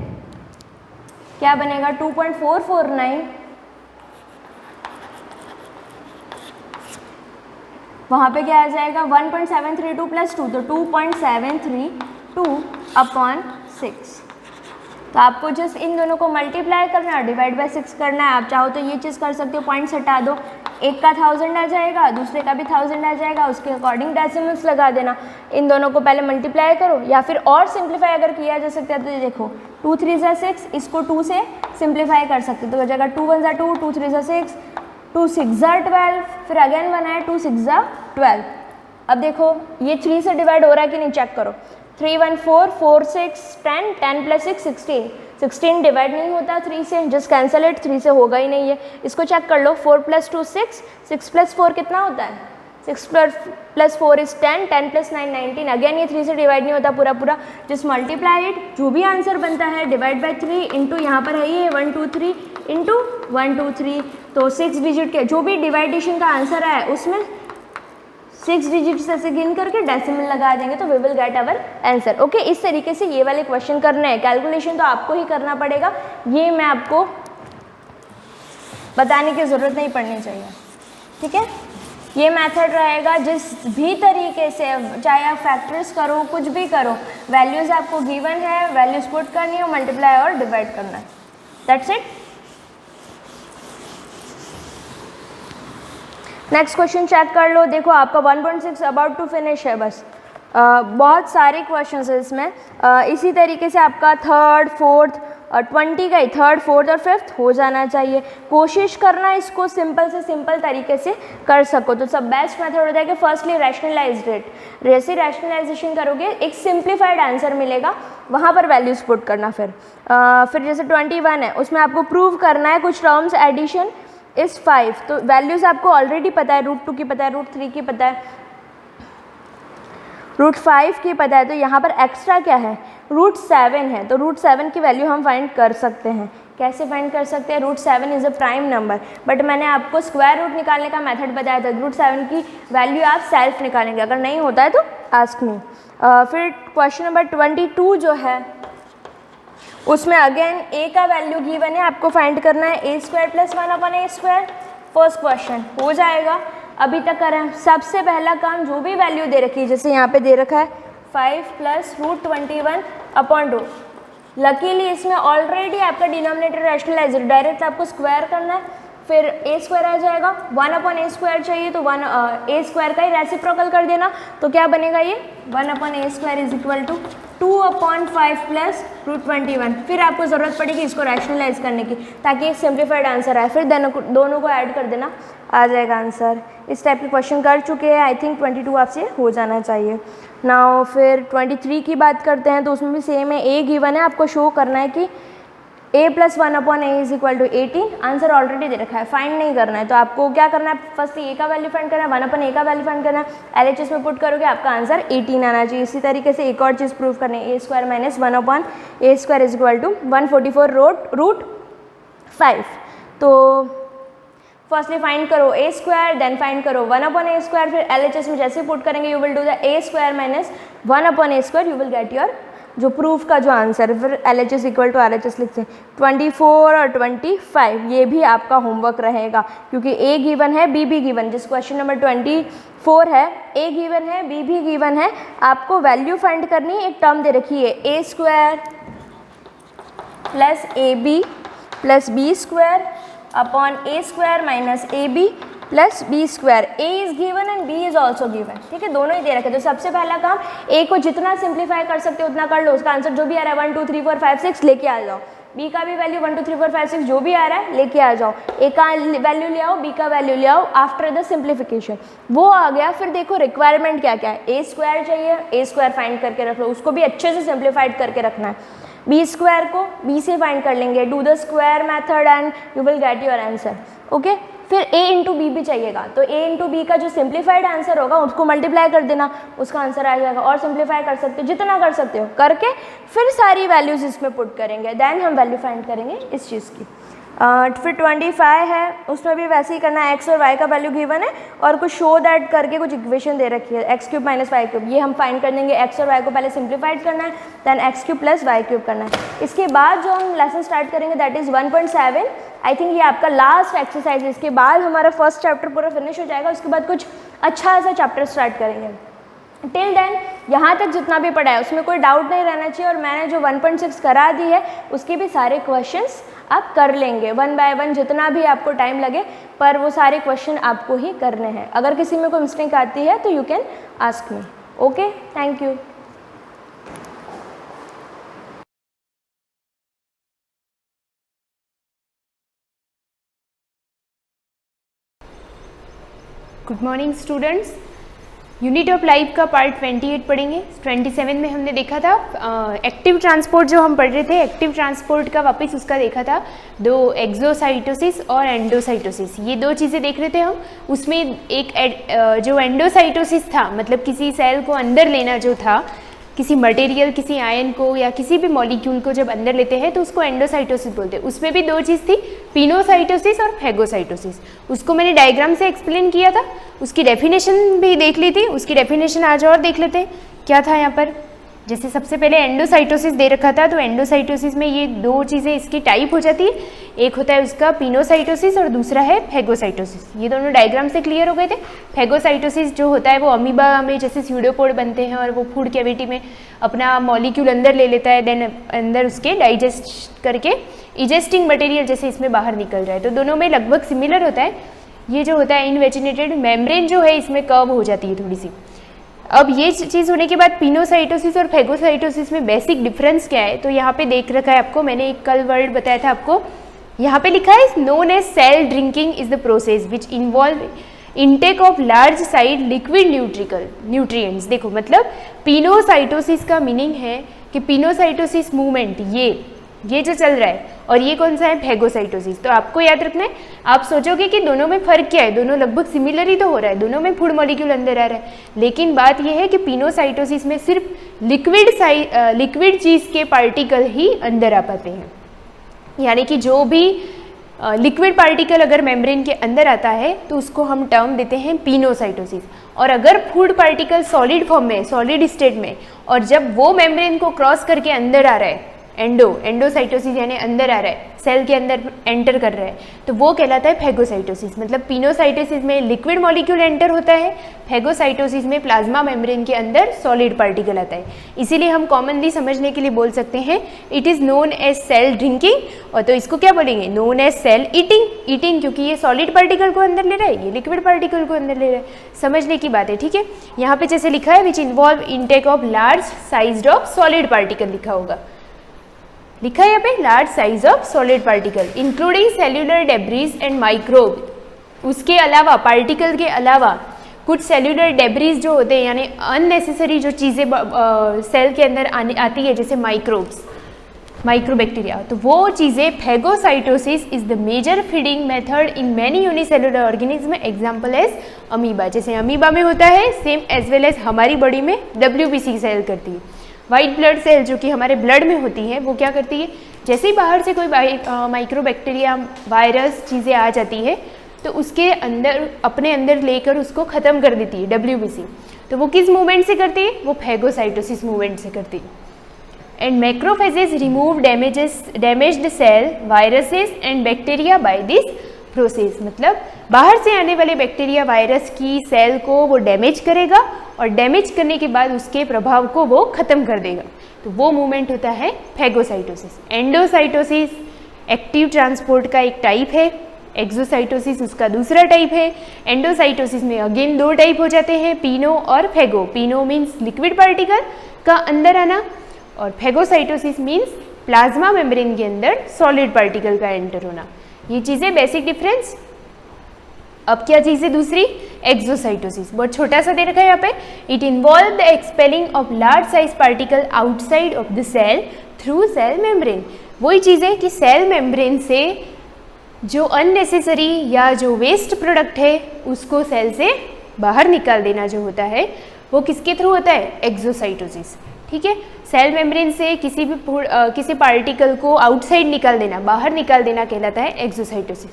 क्या बनेगा 2.449 वहाँ पे क्या आ जाएगा 1.732 प्लस 2, तो 2.732 अपॉन 6। तो आपको जस्ट इन दोनों को मल्टीप्लाई करना है और डिवाइड बाय 6 करना है। आप चाहो तो ये चीज़ कर सकते हो, पॉइंट्स हटा दो, एक का 1000 आ जाएगा, दूसरे का भी 1000 आ जाएगा, उसके अकॉर्डिंग डेसिमल्स लगा देना। इन दोनों को पहले मल्टीप्लाई करो, या फिर और सिंप्लीफाई अगर किया जा सकता है तो देखो 2 3 6, इसको 2 से सिंप्लीफाई कर सकते तो हो जाएगा 2 1 2, 2 3 6, 2 6 12, फिर अगेन बनाए 2 6 12। अब देखो ये 3 से डिवाइड हो रहा है कि नहीं चेक करो। 3 1 4 4 6 10, 10 प्लस 6 16, 16 डिवाइड नहीं होता 3 से, जस्ट कैंसल इट, 3 से होगा ही नहीं है। इसको चेक कर लो, 4 प्लस 2 6, 6 प्लस 4 कितना होता है 6 प्लस 4 इज 10, 10 प्लस 9 19। अगेन ये 3 से डिवाइड नहीं होता पूरा, जस्ट मल्टीप्लाई इट, जो भी आंसर बनता है डिवाइड बाय 3 इंटू यहाँ पर है ये 1 2 3 इंटू 1 2 3, तो 6 डिजिट के जो भी डिवाइडेशन का आंसर है उसमें 6 डिजिट से गिन करके डेसिमल लगा देंगे तो we will get our answer. Okay, इस तरीके से ये वाले क्वेश्चन करने हैं। कैलकुलेशन तो आपको ही करना पड़ेगा, ये मैं आपको बताने की ज़रूरत नहीं पड़नी चाहिए, ठीक है। ये मेथड रहेगा जिस भी तरीके से, चाहे आप फैक्टर्स करो कुछ भी करो, वैल्यूज़ आपको गिवन है, वैल्यूज़ पुट करनी है, मल्टीप्लाई और डिवाइड करना है, that's it. Next question check कर लो। देखो आपका 1.6 अबाउट टू फिनिश है, बस बहुत सारे क्वेश्चंस है इसमें। इसी तरीके से आपका थर्ड फोर्थ 20 का ही थर्ड फोर्थ और फिफ्थ हो जाना चाहिए। कोशिश करना इसको सिंपल से सिंपल तरीके से कर सको, तो सब बेस्ट मेथड होता है कि फर्स्टली रैशनलाइज्ड इट, जैसे रैशनलाइजेशन करोगे एक सिंप्लीफाइड आंसर मिलेगा, वहाँ पर वैल्यूज पुट करना। फिर जैसे 21 है, उसमें आपको प्रूव करना है कुछ टर्म्स एडिशन इस 5, तो वैल्यूज़ आपको ऑलरेडी पता है, √2 की पता है, √3 की पता है, √5 की पता है, तो यहाँ पर एक्स्ट्रा क्या है √7 है, तो √7 की वैल्यू हम फाइंड कर सकते हैं। कैसे फाइंड कर सकते हैं, √7 is a prime number, but मैंने आपको स्क्वायर रूट निकालने का मेथड बताया था, √7 की वैल्यू आप सेल्फ निकालेंगे, अगर नहीं होता है तो आस्क मी। फिर क्वेश्चन नंबर 22 जो है उसमें अगेन a का वैल्यू गिवन है, आपको फाइंड करना है a² + 1/a²। फर्स्ट क्वेश्चन हो जाएगा। अभी तक करें, सबसे पहला काम जो भी वैल्यू दे रखी है, जैसे यहाँ पे दे रखा है 5 + √21/2, लकीली इसमें ऑलरेडी आपका डिनोमिनेटर रैशनलाइज, डायरेक्ट आपको स्क्वायर करना है, फिर a² आ जाएगा, 1/a² चाहिए तो a² का ही रेसिप्रोकल कर देना, तो क्या बनेगा ये 1/a² = 2/5 + √21। फिर आपको ज़रूरत पड़ेगी इसको रैशनलाइज करने की ताकि एक सिंप्लीफाइड आंसर आए, फिर दोनों को ऐड कर देना, आ जाएगा आंसर। इस टाइप के क्वेश्चन कर चुके हैं, आई थिंक 22 आपसे हो जाना चाहिए। नाउ फिर 23 की बात करते हैं, तो उसमें भी सेम है, a गिवन है, आपको शो करना है कि a + 1/a = 18, आंसर ऑलरेडी दे रखा है, फाइंड नहीं करना है, तो आपको क्या करना है, फर्स्ट a का वैल्यू फाइंड करना है, 1/a का वैल्यू फाइंड करना है, LHS में पुट करोगे आपका आंसर 18 आना चाहिए। इसी तरीके से एक और चीज़ प्रूव करनी है, a² - 1/a² = 144√5। तो फर्स्टली फाइंड करो a², देन फाइंड करो 1/a², फिर LHS में जैसे पुट करेंगे you will do the a² - 1/a², you will get your जो प्रूफ का जो आंसर है, फिर LHS इक्वल टू RHS लिखते हैं। 24 और 25 ये भी आपका होमवर्क रहेगा, क्योंकि A गिवन है, B भी गिवन। जिस क्वेश्चन नंबर 24 है A गिवन है, B भी गिवन है, आपको वैल्यू फाइंड करनी है। एक टर्म दे रखी है A² plus AB plus B² upon A² minus AB plus B²। A is given and B is also given, ठीक है, दोनों ही दे रखे। तो सबसे पहला काम A को जितना सिंप्लीफाई कर सकते हो उतना कर लो, उसका आंसर जो भी आ रहा है 1 2 3 4 5 6 लेके आ जाओ। B का भी वैल्यू 1 2 3 4 5 6 जो भी आ रहा है लेके आ जाओ। A का वैल्यू ले आओ, B का वैल्यू ले आओ आफ्टर द सिंप्लीफिकेशन। वो आ गया, फिर देखो रिक्वायरमेंट क्या क्या है। A² चाहिए, A² फाइंड करके रख लो, उसको भी अच्छे से सिंप्लीफाइड करके रखना है। B² को B से फाइंड कर लेंगे, do the square method and you will get your answer. Okay, फिर A इंटू B भी चाहिएगा, तो A इंटू B का जो सिंप्लीफाइड आंसर होगा उसको मल्टीप्लाई कर देना, उसका आंसर आ जाएगा। और सिंप्लीफाई कर सकते हो, जितना कर सकते हो करके फिर सारी वैल्यूज इसमें पुट करेंगे, देन हम वैल्यू फाइंड करेंगे इस चीज़ की। फिर 25 है, उसमें भी वैसे ही करना है। x और y का वैल्यू गिवन है और कुछ शो दैट करके कुछ इक्वेशन दे रखी है, x³ माइनस y³। ये हम फाइंड कर देंगे। x और y को पहले सिंप्लीफाइड करना है, देन x³ प्लस y³ करना है। इसके बाद जो हम लेसन स्टार्ट करेंगे दैट इज़ 1.7। आई थिंक ये आपका लास्ट एक्सरसाइज है, इसके बाद हमारा फर्स्ट चैप्टर पूरा फिनिश हो जाएगा। उसके बाद कुछ अच्छा सा चैप्टर स्टार्ट करेंगे। टिल देन यहाँ तक जितना भी पढ़ा है उसमें कोई डाउट नहीं रहना चाहिए, और मैंने जो 1.6 करा दी है उसके भी सारे क्वेश्चंस आप कर लेंगे 1 बाय 1, जितना भी आपको टाइम लगे, पर वो सारे क्वेश्चन आपको ही करने हैं। अगर किसी में कोई मिस्टेक आती है तो you can ask me. Okay, thank you. Good morning students, unit of life का पार्ट 28 पढ़ेंगे। 27 में हमने देखा था एक्टिव ट्रांसपोर्ट, जो हम पढ़ रहे थे एक्टिव ट्रांसपोर्ट का, वापस उसका देखा था 2 एक्सोसाइटोसिस और एंडोसाइटोसिस, ये 2 चीज़ें देख रहे थे हम। उसमें एक जो एंडोसाइटोसिस था, मतलब किसी सेल को अंदर लेना जो था, किसी मटेरियल, किसी आयन को या किसी भी मॉलिक्यूल को जब अंदर लेते हैं तो उसको एंडोसाइटोसिस बोलते हैं। उसमें भी 2 चीज़ थी, पिनोसाइटोसिस और फैगोसाइटोसिस। उसको मैंने डायग्राम से एक्सप्लेन किया था, उसकी डेफिनेशन भी देख ली थी। उसकी डेफिनेशन आज और देख लेते हैं क्या था यहाँ पर। जैसे सबसे पहले एंडोसाइटोसिस दे रखा था, तो एंडोसाइटोसिस में ये 2 चीज़ें इसकी टाइप हो जाती है, एक होता है उसका पिनोसाइटोसिस और दूसरा है फैगोसाइटोसिस। ये दोनों डायग्राम से क्लियर हो गए थे। फैगोसाइटोसिस जो होता है वो अमीबा में जैसे स्यूडोपोड बनते हैं और वो फूड कैविटी में अपना मॉलिक्यूल अंदर ले लेता है, देन अंदर उसके डाइजेस्ट करके इजेस्टिंग मटेरियल जैसे इसमें बाहर निकल जाए, तो दोनों में लगभग सिमिलर होता है। ये जो होता है इनवेचिनेटेड मेम्ब्रेन जो है इसमें कर्व हो जाती है थोड़ी सी। अब ये चीज़ होने के बाद पिनोसाइटोसिस और फैगोसाइटोसिस में बेसिक डिफरेंस क्या है, तो यहाँ पे देख रखा है आपको, मैंने एक कल वर्ड बताया था आपको, यहाँ पे लिखा है known as cell drinking is the process which involve intake of large size liquid nutrients. देखो मतलब पिनोसाइटोसिस का मीनिंग है कि पिनोसाइटोसिस मूवमेंट ये जो चल रहा है, और ये कौन सा है, फैगोसाइटोसिस। तो आपको याद रखना है, आप सोचोगे कि दोनों में फ़र्क क्या है, दोनों लगभग सिमिलर ही तो हो रहा है, दोनों में फूड मॉलिक्यूल अंदर आ रहा है, लेकिन बात यह है कि पिनोसाइटोसिस में सिर्फ लिक्विड चीज़ के पार्टिकल ही अंदर आ पाते हैं। यानी कि जो भी लिक्विड पार्टिकल अगर मेम्ब्रेन के अंदर आता है तो उसको हम टर्म देते हैं पिनोसाइटोसिस। और अगर फूड पार्टिकल सॉलिड फॉर्म में, सॉलिड स्टेट में, और जब वो मेम्ब्रेन को क्रॉस करके अंदर आ रहा है, एंडोसाइटोसिस यानी अंदर आ रहा है, सेल के अंदर एंटर कर रहा है, तो वो कहलाता है फैगोसाइटोसिस। मतलब पिनोसाइटोसिस में लिक्विड मॉलिक्यूल एंटर होता है, फैगोसाइटोसिस में प्लाज्मा मेम्ब्रेन के अंदर सॉलिड पार्टिकल आता है। इसीलिए हम कॉमनली समझने के लिए बोल सकते हैं it is known as cell drinking, और तो इसको क्या बोलेंगे, नोन एज सेल ईटिंग, क्योंकि ये सॉलिड पार्टिकल को अंदर ले रहा है, ये लिक्विड पार्टिकल को अंदर ले रहा है। समझने की बात है, ठीक है। यहाँ पे जैसे लिखा है विच involve intake of large sized of solid particle, लिखा होगा, लिखा है यहाँ पे large size of solid particle including cellular debris and microbe. उसके अलावा, पार्टिकल के अलावा कुछ सेल्यूलर डेब्रीज जो होते हैं, यानी अननेसेसरी जो चीज़ें सेल के अंदर आती है, जैसे माइक्रोब्स, माइक्रोबैक्टीरिया, तो वो चीज़ें, phagocytosis is the major feeding method in many unicellular organism, example as amoeba. जैसे अमीबा में होता है सेम एज वेल एज हमारी बॉडी में WBC सेल करती है। वाइट ब्लड सेल जो कि हमारे ब्लड में होती है, वो क्या करती है, जैसे ही बाहर से कोई माइक्रोबैक्टीरिया, वायरस चीज़ें आ जाती है तो उसके अंदर, अपने अंदर लेकर उसको ख़त्म कर देती है WBC। तो वो किस मूवमेंट से करती है, वो फैगोसाइटोसिस मूवमेंट से करती है। and macrophages remove damaged cell, viruses and bacteria by this process। मतलब बाहर से आने वाले बैक्टीरिया वायरस की सेल को वो डैमेज करेगा और डैमेज करने के बाद उसके प्रभाव को वो खत्म कर देगा, तो वो मूवमेंट होता है फैगोसाइटोसिस। एंडोसाइटोसिस एक्टिव ट्रांसपोर्ट का एक टाइप है, एक्सोसाइटोसिस उसका दूसरा टाइप है। एंडोसाइटोसिस में अगेन दो टाइप हो जाते हैं, पीनो और फैगो। पीनो मीन्स लिक्विड पार्टिकल का अंदर आना और फैगोसाइटोसिस मीन्स प्लाज्मा मेम्ब्रेन के अंदर सॉलिड पार्टिकल का एंटर होना। ये चीज़ें बेसिक डिफरेंस। अब क्या चीज़ है दूसरी, एक्सोसाइटोसिस, बहुत छोटा सा दे रखा है यहाँ पे। It involve the expelling of large size particle outside of the cell through cell membrane. वही चीज़ है कि सेल मेम्ब्रेन से जो अननेसेसरी या जो वेस्ट प्रोडक्ट है उसको सेल से बाहर निकाल देना जो होता है वो किसके थ्रू होता है, एक्सोसाइटोसिस। ठीक है, सेल मेम्ब्रेन से किसी पार्टिकल को आउटसाइड निकाल देना, बाहर निकाल देना कहलाता है एक्सोसाइटोसिस।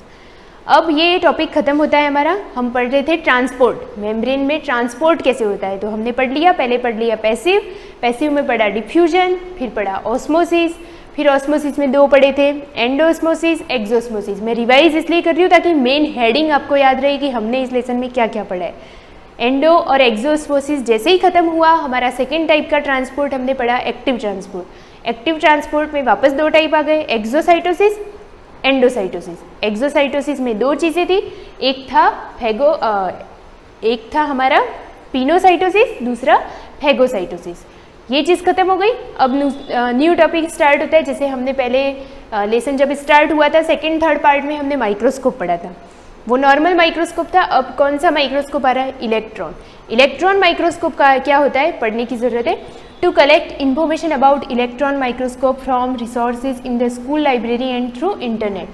अब ये टॉपिक खत्म होता है हमारा। हम पढ़ रहे थे ट्रांसपोर्ट, मेम्ब्रेन में ट्रांसपोर्ट कैसे होता है, तो हमने पढ़ लिया, पहले पढ़ लिया पैसिव में पढ़ा डिफ्यूजन, फिर पढ़ा ऑस्मोसिस, फिर ऑस्मोसिस में दो पढ़े थे, एंडोस्मोसिस, एक्सोस्मोसिस। मैं रिवाइज इसलिए कर रही हूँ ताकि मेन हेडिंग आपको याद रहे कि हमने इस लेसन में क्या क्या पढ़ा है। एंडो और एक्सोस्मोसिस जैसे ही खत्म हुआ, हमारा सेकेंड टाइप का ट्रांसपोर्ट हमने पढ़ा एक्टिव ट्रांसपोर्ट। एक्टिव ट्रांसपोर्ट में वापस दो टाइप आ गए, एक्सोसाइटोसिस, एंडोसाइटोसिस। एक्सोसाइटोसिस में दो चीज़ें थी, एक था हमारा पिनोसाइटोसिस, दूसरा फैगोसाइटोसिस। ये चीज़ खत्म हो गई। अब न्यू टॉपिक स्टार्ट होता है। जैसे हमने पहले लेसन जब स्टार्ट हुआ था सेकेंड थर्ड पार्ट में हमने माइक्रोस्कोप पढ़ा था, वो नॉर्मल माइक्रोस्कोप था। अब कौन सा माइक्रोस्कोप आ रहा है, इलेक्ट्रॉन। इलेक्ट्रॉन माइक्रोस्कोप का क्या होता है, पढ़ने की ज़रूरत है। To collect information about electron microscope from resources in the school library and through internet.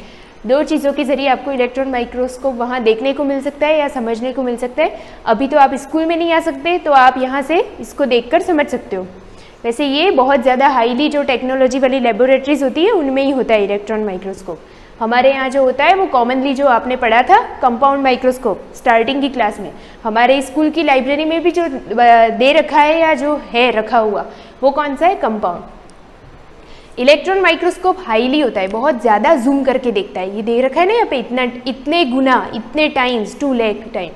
दो चीज़ों के जरिए आपको इलेक्ट्रॉन माइक्रोस्कोप वहाँ देखने को मिल सकता है या समझने को मिल सकता है। अभी तो आप स्कूल में नहीं आ सकते, तो आप यहाँ से इसको देखकर समझ सकते हो। वैसे ये बहुत ज़्यादा हाईली जो टेक्नोलॉजी वाली लेबोरेटरीज होती है उनमें ही होता है इलेक्ट्रॉन माइक्रोस्कोप। हमारे यहाँ जो होता है वो कॉमनली जो आपने पढ़ा था कंपाउंड माइक्रोस्कोप स्टार्टिंग की क्लास में, हमारे स्कूल की लाइब्रेरी में भी जो दे रखा है या जो है रखा हुआ वो कौन सा है, कंपाउंड। इलेक्ट्रॉन माइक्रोस्कोप हाईली होता है, बहुत ज़्यादा जूम करके देखता है। ये दे रखा है ना यहाँ पे, इतने गुना, इतने times, 2 lakh time.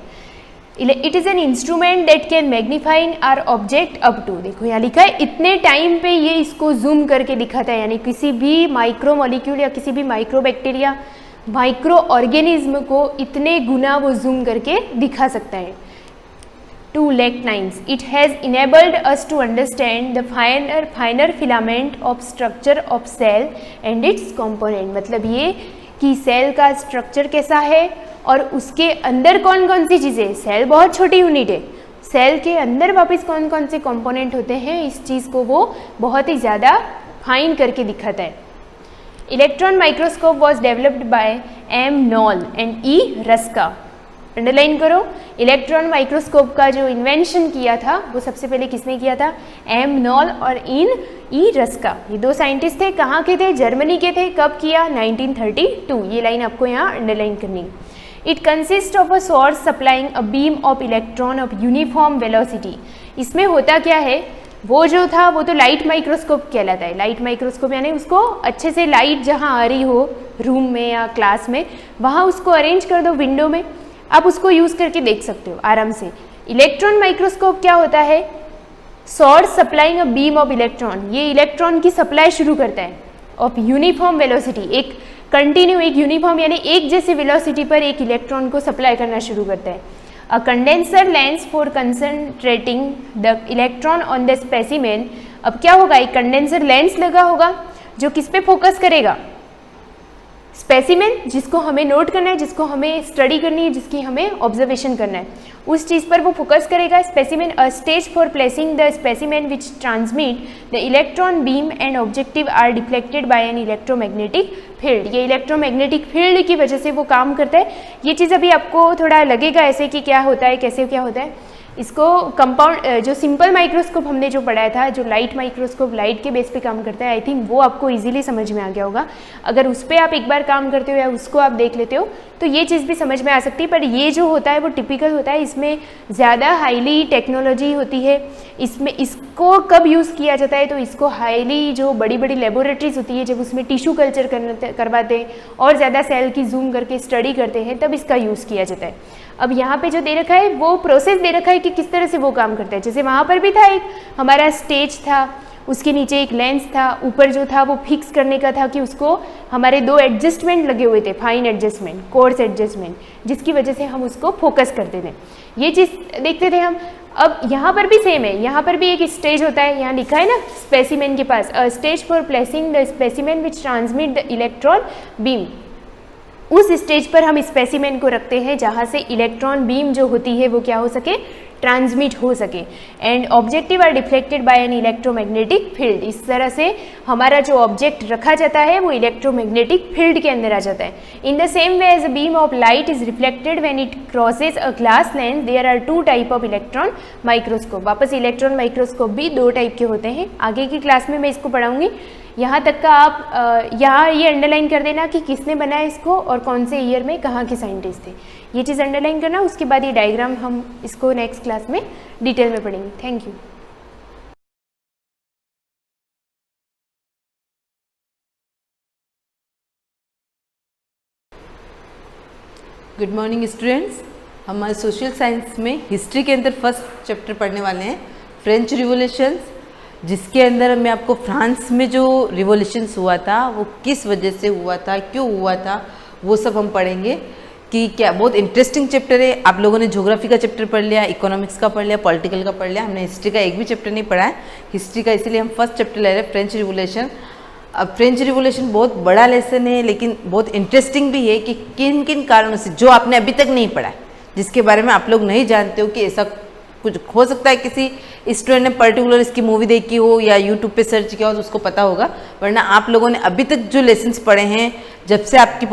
It is an instrument that can magnify are object up to, देखो यहाँ लिखा है इतने टाइम पे ये इसको जूम करके दिखाता है, यानी किसी भी माइक्रो मॉलिक्यूल या किसी भी माइक्रो बैक्टीरिया, माइक्रो ऑर्गेनिज्म को इतने गुना वो जूम करके दिखा सकता है, 2 lakh times. It has enabled us to understand the finer filament of structure of cell and its component. मतलब ये कि सेल का स्ट्रक्चर कैसा है और उसके अंदर कौन कौन सी चीज़ें, सेल बहुत छोटी यूनिट है, सेल के अंदर वापस कौन कौन से कंपोनेंट होते हैं, इस चीज़ को वो बहुत ही ज़्यादा फाइन करके दिखाता है। Electron microscope was developed by M Knoll and E Ruska. Underline करो, इलेक्ट्रॉन माइक्रोस्कोप का जो इन्वेंशन किया था वो सबसे पहले किसने किया था, एम नॉल और ई रस्का। ये दो साइंटिस्ट थे, कहाँ के थे, जर्मनी के थे। कब किया, 1932। ये लाइन आपको यहाँ अंडरलाइन करनी है। It consist of a source supplying a beam of electron of uniform velocity. इसमें होता क्या है, वो जो था वो तो लाइट माइक्रोस्कोप कहलाता है। लाइट माइक्रोस्कोप यानी उसको अच्छे से लाइट जहाँ आ रही हो रूम में या क्लास में, वहाँ उसको अरेंज कर दो विंडो में, आप उसको यूज़ करके देख सकते हो आराम से। इलेक्ट्रॉन माइक्रोस्कोप क्या होता है, source supplying a beam of electron, ये इलेक्ट्रॉन की सप्लाई शुरू करता है ऑफ यूनिफॉर्म वेलोसिटी, एक कंटिन्यू, एक यूनिफॉर्म यानी एक जैसे वेलोसिटी पर एक इलेक्ट्रॉन को सप्लाई करना शुरू करता है। A condenser lens for concentrating the electron on the specimen. अब क्या होगा, एक कंडेंसर लेंस लगा होगा जो किस पे फोकस करेगा, स्पेसिमेन, जिसको हमें नोट करना है, जिसको हमें स्टडी करनी है, जिसकी हमें ऑब्जर्वेशन करना है, उस चीज़ पर वो फोकस करेगा। Specimen, a stage for placing the specimen which transmit the electron beam and objective are deflected by an electromagnetic field. ये इलेक्ट्रोमैग्नेटिक फील्ड की वजह से वो काम करता है। ये चीज़ अभी आपको थोड़ा लगेगा ऐसे कि क्या होता है, कैसे क्या होता है। इसको कंपाउंड जो सिंपल माइक्रोस्कोप हमने जो पढ़ाया था, जो लाइट माइक्रोस्कोप लाइट के बेस पे काम करता है, आई थिंक वो आपको इजीली समझ में आ गया होगा। अगर उस पर आप एक बार काम करते हो या उसको आप देख लेते हो तो ये चीज़ भी समझ में आ सकती है। पर ये जो होता है वो टिपिकल होता है, इसमें ज़्यादा हाईली टेक्नोलॉजी होती है। इसमें इसको कब यूज़ किया जाता है तो इसको हाईली जो बड़ी बड़ी लेबोरेटरीज होती है, जब उसमें टिश्यू कल्चर करवाते हैं और ज़्यादा सेल की जूम करके स्टडी करते हैं, तब इसका यूज़ किया जाता है। अब यहाँ पे जो दे रखा है वो प्रोसेस दे रखा है कि किस तरह से वो काम करता है। जैसे वहाँ पर भी था, एक हमारा स्टेज था, उसके नीचे एक लेंस था, ऊपर जो था वो फिक्स करने का था कि उसको हमारे 2 एडजस्टमेंट लगे हुए थे, फाइन एडजस्टमेंट, कोर्स एडजस्टमेंट, जिसकी वजह से हम उसको फोकस करते थे, ये चीज़ देखते थे हम। अब यहाँ पर भी सेम है, यहाँ पर भी एक स्टेज होता है, यहाँ लिखा है ना स्पेसिमेन के पास, stage for placing the specimen which transmit the electron beam. उस स्टेज पर हम स्पेसिमेन को रखते हैं जहाँ से इलेक्ट्रॉन बीम जो होती है वो क्या हो सके, ट्रांसमिट हो सके। And objective are deflected by an electromagnetic field. इस तरह से हमारा जो ऑब्जेक्ट रखा जाता है वो इलेक्ट्रोमैग्नेटिक फील्ड के अंदर आ जाता है। In the same way as a beam of light is reflected when it crosses a glass lens, there are 2 type of electron microscope. वापस इलेक्ट्रॉन माइक्रोस्कोप भी 2 टाइप के होते हैं, आगे की क्लास में मैं इसको पढ़ाऊंगी। यहाँ तक का आप यहाँ ये अंडरलाइन कर देना कि किसने बनाया इसको और कौन से ईयर में कहाँ के साइंटिस्ट थे, ये चीज़ अंडरलाइन करना। उसके बाद ये डायग्राम हम इसको नेक्स्ट क्लास में डिटेल में पढ़ेंगे। Thank you. Good morning students, हमारे सोशल साइंस में हिस्ट्री के अंदर फर्स्ट चैप्टर पढ़ने वाले हैं, फ्रेंच रिवॉल्यूशंस, जिसके अंदर मैं आपको फ्रांस में जो रिवॉल्यूशंस हुआ था वो किस वजह से हुआ था, क्यों हुआ था, वो सब हम पढ़ेंगे। कि क्या बहुत इंटरेस्टिंग चैप्टर है। आप लोगों ने ज्योग्राफी का चैप्टर पढ़ लिया, इकोनॉमिक्स का पढ़ लिया, पॉलिटिकल का पढ़ लिया, हमने हिस्ट्री का एक भी चैप्टर नहीं पढ़ा है हिस्ट्री का, इसीलिए हम फर्स्ट चैप्टर ले रहे हैं फ्रेंच रिवॉल्यूशन। अब फ्रेंच रिवॉल्यूशन बहुत बड़ा लेसन है, लेकिन बहुत इंटरेस्टिंग भी है कि किन किन कारणों से, जो आपने अभी तक नहीं पढ़ा है, जिसके बारे में आप लोग नहीं जानते हो कि ऐसा कुछ हो सकता है। किसी स्टूडेंट ने पर्टिकुलर इसकी मूवी देखी हो या यूट्यूब पे सर्च किया हो तो उसको पता होगा, वरना आप लोगों ने अभी तक जो लेसन्स पढ़े हैं, जब से आपकी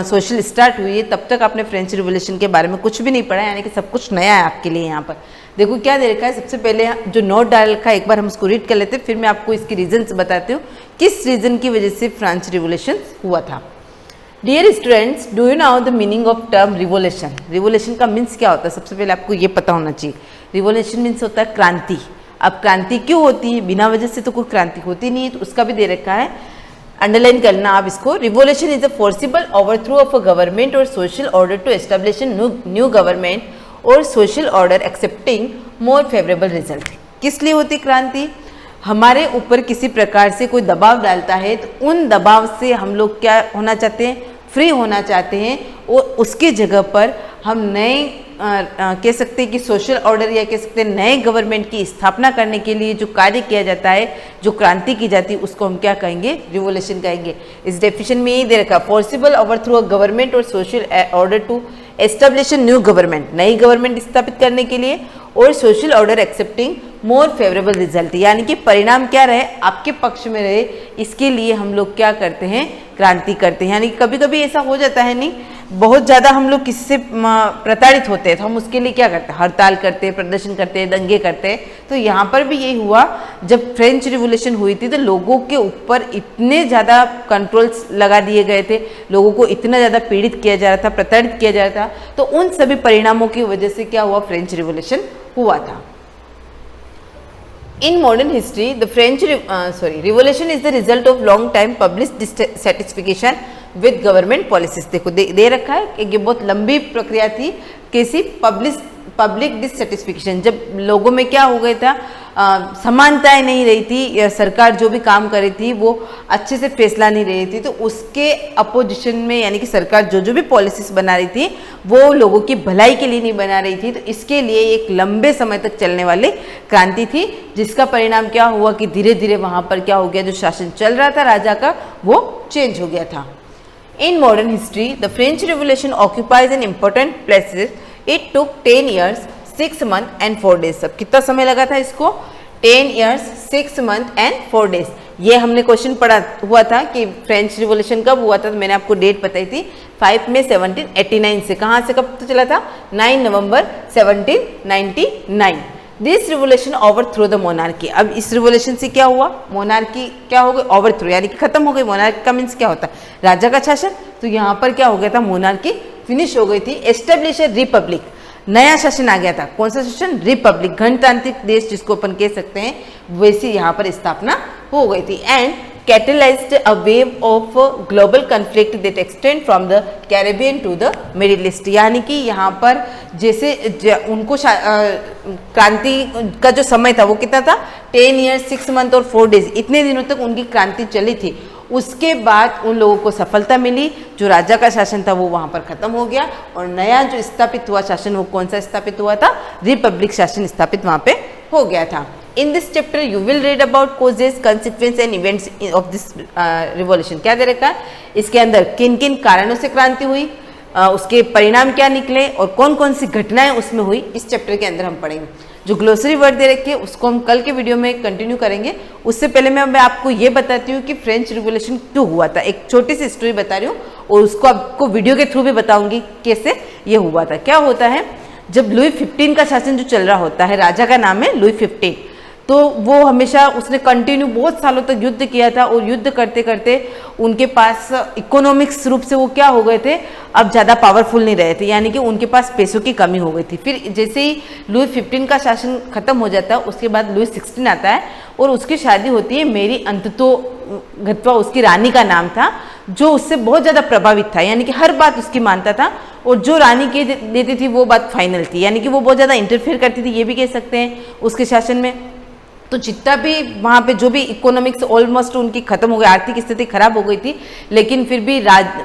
सोशल स्टार्ट हुई है तब तक आपने फ्रेंच रिवॉल्यूशन के बारे में कुछ भी नहीं पढ़ा, यानी कि सब कुछ नया है आपके लिए। यहाँ पर देखो क्या दे रखा है। सबसे पहले जो नोट डाल रखा है एक बार हम उसको रीड कर लेते हैं, फिर मैं आपको इसकी रीजन्स बताती हूँ किस रीजन की वजह से फ्रेंच रिवॉल्यूशन हुआ था। Dear students, do you know the meaning of term revolution? Revolution का मीन्स क्या होता है, सबसे पहले आपको ये पता होना चाहिए। रिवॉल्यूशन मीन्स होता है क्रांति। अब क्रांति क्यों होती है? बिना वजह से तो कोई क्रांति होती नहीं है, तो उसका भी दे रखा है, अंडरलाइन करना आप इसको। Revolution is a forcible overthrow of a government और social order to establish new government और social order excepting more favourable result. किस लिए होती क्रांति? हमारे ऊपर किसी प्रकार से कोई दबाव डालता है तो उन दबाव से हम लोग क्या होना चाहते हैं, फ्री होना चाहते हैं, और उसके जगह पर हम नए कह सकते हैं कि सोशल ऑर्डर या कह सकते हैं नए गवर्नमेंट की स्थापना करने के लिए जो कार्य किया जाता है, जो क्रांति की जाती है, उसको हम क्या कहेंगे? रिवॉल्यूशन कहेंगे। इस डेफिनेशन में यही दे रखा, फोर्सिबल ओवरथ्रो अ गवर्नमेंट और social order to establish new government, नई गवर्नमेंट स्थापित करने के लिए, और social order excepting more favourable result, यानी कि परिणाम क्या रहे, आपके पक्ष में रहे, इसके लिए हम लोग क्या करते हैं? क्रांति करते हैं। यानी कि कभी कभी ऐसा हो जाता है, नहीं बहुत ज़्यादा हम लोग किसी से प्रताड़ित होते हैं तो हम उसके लिए क्या करते हैं? हड़ताल करते हैं, प्रदर्शन करते हैं, दंगे करते हैं। तो यहाँ पर भी यही हुआ, जब फ्रेंच रिवॉल्यूशन हुई थी तो लोगों के ऊपर इतने ज़्यादा कंट्रोल्स लगा दिए गए थे, लोगों को इतना ज़्यादा पीड़ित किया जा रहा था, प्रताड़ित किया जा रहा था, तो उन सभी परिणामों की वजह से क्या हुआ? फ्रेंच रिवॉल्यूशन हुआ था। In modern history, the French revolution is the result of long time public dissatisfaction with government policies। देखो दे रखा है कि ये बहुत लंबी प्रक्रिया थी, कैसी? पब्लिक डिससेटिस्फिकेशन, जब लोगों में क्या हो गया था, समानताएं नहीं रही थी, या सरकार जो भी काम कर रही थी वो अच्छे से फैसला नहीं रही थी, तो उसके अपोजिशन में, यानी कि सरकार जो भी पॉलिसीज बना रही थी वो लोगों की भलाई के लिए नहीं बना रही थी, तो इसके लिए एक लंबे समय तक चलने वाली क्रांति थी, जिसका परिणाम क्या हुआ कि धीरे धीरे वहाँ पर क्या हो गया, जो शासन चल रहा था राजा का वो चेंज हो गया था। In modern history the French revolution occupies an important places. It took 10 years, 6 months and 4 days। अब कितना समय लगा था इसको? 10 years, 6 months and 4 days। ये हमने क्वेश्चन पढ़ा हुआ था कि फ्रेंच रिवॉल्यूशन कब हुआ था, तो मैंने आपको डेट बताई थी 5 मई 1789 से। कहाँ से कब तो चला था? 9 नवंबर 1799। This revolution overthrow the monarchy. अब इस रिवोल्यूशन से क्या हुआ? मोनार्की क्या हो गई? ओवरथ्रो, यानी कि खत्म हो गई। मोनार्की का मीन्स क्या होता है? राजा का शासन। तो यहाँ पर क्या हो गया था? मोनार्की फिनिश हो गई थी। एस्टेब्लिश ए रिपब्लिक, नया शासन आ गया था। कौन सा शासन? रिपब्लिक, गणतांत्रिक देश जिसको अपन कह सकते हैं, वैसी यहाँ पर स्थापना हो गई थी। And catalyzed a wave of global conflict that extend from the Caribbean to the Middle East। यानी कि यहाँ पर जैसे उनको क्रांति का जो समय था वो कितना था? 10 years 6 months और 4 days, इतने दिनों तक उनकी क्रांति चली थी। उसके बाद उन लोगों को सफलता मिली, जो राजा का शासन था वो वहाँ पर खत्म हो गया और नया जो स्थापित हुआ शासन वो कौन सा स्थापित हुआ था? रिपब्लिक शासन स्थापित वहाँ पे हो गया था। In this chapter you will read about causes, consequences and events of this revolution। क्या दे रखा है इसके अंदर? किन किन कारणों से क्रांति हुई, उसके परिणाम क्या निकले और कौन कौन सी घटनाएं उसमें हुई, इस चैप्टर के अंदर हम पढ़ेंगे। जो ग्लोसरी वर्ड दे रखे उसको हम कल के वीडियो में कंटिन्यू करेंगे। उससे पहले मैं आपको ये बताती हूँ कि फ्रेंच रिवॉल्यूशन क्यों हुआ था। एक छोटी सी स्टोरी बता रही हूँ और उसको आपको वीडियो के थ्रू भी बताऊंगी कैसे ये हुआ था। क्या होता है, जब लुई 15 का शासन जो चल रहा होता है, राजा का नाम है लुई 15, तो वो हमेशा उसने कंटिन्यू बहुत सालों तक युद्ध किया था और युद्ध करते करते उनके पास इकोनॉमिक्स रूप से वो क्या हो गए थे, अब ज़्यादा पावरफुल नहीं रहे थे, यानी कि उनके पास पैसों की कमी हो गई थी। फिर जैसे ही लुई 15 का शासन खत्म हो जाता है, उसके बाद लुई 16 आता है और उसकी शादी होती है मेरी अंततोगत्वा, उसकी रानी का नाम था, जो उससे बहुत ज़्यादा प्रभावित था, यानी कि हर बात उसकी मानता था और जो रानी के देती थी वो बात फाइनल थी, यानी कि वो बहुत ज़्यादा इंटरफेयर करती थी, ये भी कह सकते हैं उसके शासन में। तो जितना भी वहाँ पे जो भी इकोनॉमिक्स ऑलमोस्ट उनकी खत्म हो गई, आर्थिक स्थिति खराब हो गई थी, लेकिन फिर भी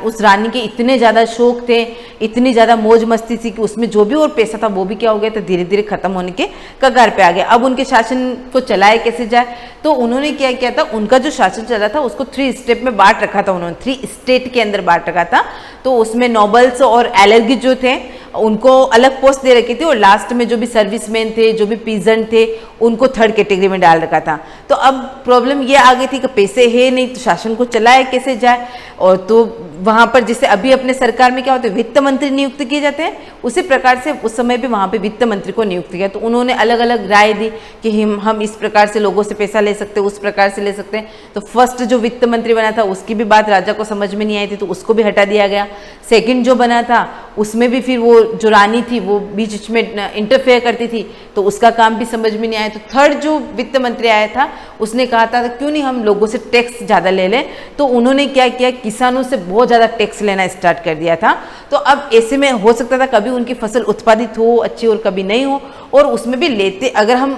उस रानी के इतने ज़्यादा शौक थे, इतनी ज़्यादा मौज मस्ती थी कि उसमें जो भी और पैसा था वो भी क्या हो गया था, धीरे धीरे खत्म होने के कगार पे आ गया। अब उनके शासन को चलाए कैसे जाए, तो उन्होंने क्या किया था, उनका जो शासन चला था उसको 3 स्टेप में बांट रखा था उन्होंने, 3 स्टेट के अंदर बांट रखा था। तो उसमें नोबल्स और एलर्गी जो थे उनको अलग पोस्ट दे रखी थी और लास्ट में जो भी सर्विसमैन थे, जो भी पीजेंट थे, उनको 3rd कैटेगरी में डाल रखा था। तो अब प्रॉब्लम ये आ गई थी कि पैसे है नहीं तो शासन को चलाए कैसे जाए। और तो वहाँ पर जैसे अभी अपने सरकार में क्या होता है, वित्त मंत्री नियुक्त किए जाते हैं, उसी प्रकार से उस समय भी वहाँ पे वित्त मंत्री को नियुक्त किया। तो उन्होंने अलग अलग राय दी कि हम इस प्रकार से लोगों से पैसा ले सकते हैं, उस प्रकार से ले सकते हैं। तो फर्स्ट जो वित्त मंत्री बना था उसकी भी बात राजा को समझ में नहीं आई थी, तो उसको भी हटा दिया गया। सेकंड जो बना था उसमें भी फिर वो जो रानी थी वो बीच में इंटरफेयर करती थी, तो उसका काम भी समझ में नहीं आया। तो थर्ड जो वित्त मंत्री आया था उसने कहा था क्यों नहीं हम लोगों से टैक्स ज़्यादा ले लें। तो उन्होंने क्या किया, किसानों से बहुत ज़्यादा टैक्स लेना स्टार्ट कर दिया था। तो अब ऐसे में हो सकता था कभी उनकी फसल उत्पादित हो अच्छी और कभी नहीं हो, और उसमें भी लेते अगर हम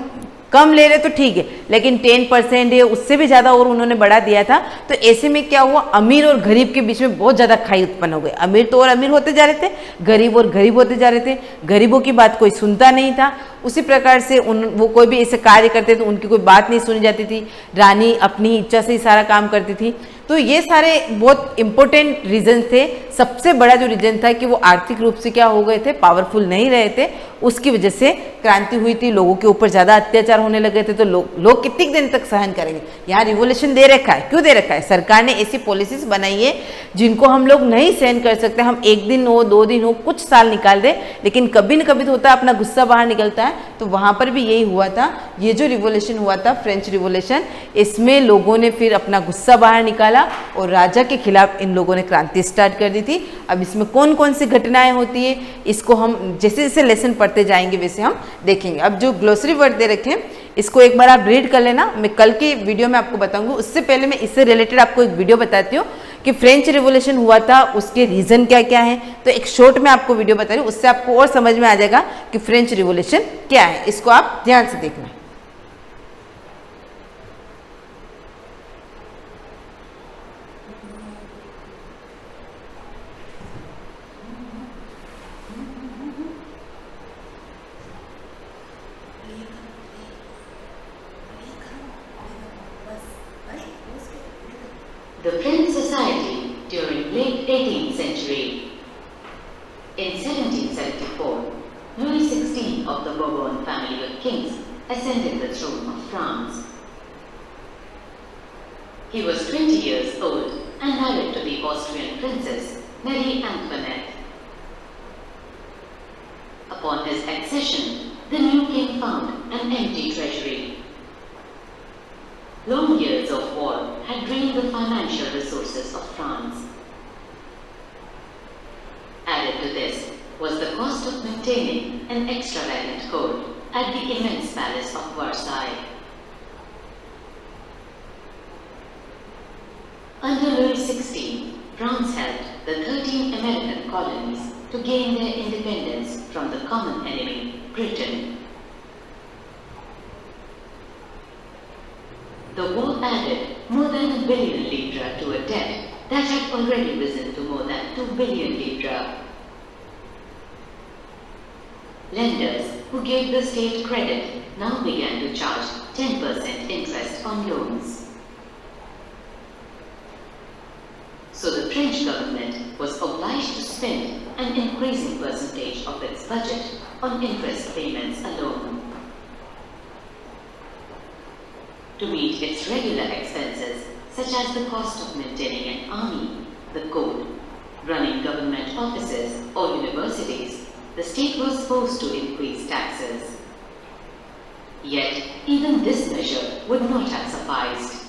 कम ले रहे तो ठीक है, लेकिन 10% है उससे भी ज़्यादा और उन्होंने बढ़ा दिया था। तो ऐसे में क्या हुआ, अमीर और गरीब के बीच में बहुत ज़्यादा खाई उत्पन्न हो गई। अमीर तो और अमीर होते जा रहे थे, गरीब और गरीब होते जा रहे थे, गरीबों की बात कोई सुनता नहीं था। उसी प्रकार से वो कोई भी ऐसे कार्य करते तो उनकी कोई बात नहीं सुनी जाती थी, रानी अपनी इच्छा से ही सारा काम करती थी। तो ये सारे बहुत इंपॉर्टेंट रीजन थे। सबसे बड़ा जो रीजन था कि वो आर्थिक रूप से क्या हो गए थे, पावरफुल नहीं रहे थे, उसकी वजह से क्रांति हुई थी। लोगों के ऊपर ज़्यादा अत्याचार होने लगे थे, तो लोग कितने दिन तक सहन करेंगे। यहाँ रिवोल्यूशन दे रखा है, क्यों दे रखा है, सरकार ने ऐसी पॉलिसीज बनाई है जिनको हम लोग नहीं सहन कर सकते। हम 1 दिन हो 2 दिन हो कुछ साल निकाल दे, लेकिन कभी न कभी तो होता है अपना गुस्सा बाहर निकलता है। तो वहाँ पर भी यही हुआ था। ये जो रिवोल्यूशन हुआ था फ्रेंच रिवोल्यूशन, इसमें लोगों ने फिर अपना गुस्सा बाहर निकाला और राजा के खिलाफ इन लोगों ने क्रांति स्टार्ट कर दी थी। अब इसमें कौन कौन सी घटनाएं होती है, इसको हम जैसे जैसे लेसन पढ़ते जाएंगे वैसे हम देखेंगे। अब जो ग्लोसरी वर्ड दे रखे हैं इसको एक बार आप रीड कर लेना, मैं कल की वीडियो में आपको बताऊंगी। उससे पहले मैं इससे रिलेटेड आपको एक वीडियो बताती हूँ कि फ्रेंच रिवोल्यूशन हुआ था उसके रीजन क्या क्या है। तो एक शॉर्ट में आपको वीडियो बता रही हूँ, उससे आपको और समझ में आ जाएगा कि फ्रेंच रिवोल्यूशन क्या है। इसको आप ध्यान से देखना। The French society during late 18th century. In 1774, Louis XVI of the Bourbon family of kings ascended the throne of France. He was 20 years old and married to the Austrian princess Marie Antoinette. Upon his accession, the new king found an empty treasury. Long years of war had drained the financial resources of France. Added to this was the cost of maintaining an extravagant court at the immense palace of Versailles. Under Louis XVI, France helped the 13 American colonies to gain their independence from the common enemy, Britain. The war added more than $1 billion to a debt that had already risen to more than $2 billion. Lenders who gave the state credit now began to charge 10% interest on loans. So the French government was obliged to spend an increasing percentage of its budget on interest payments alone. To meet its regular expenses, such as the cost of maintaining an army, the court, running government offices or universities, the state was forced to increase taxes. Yet, even this measure would not have sufficed.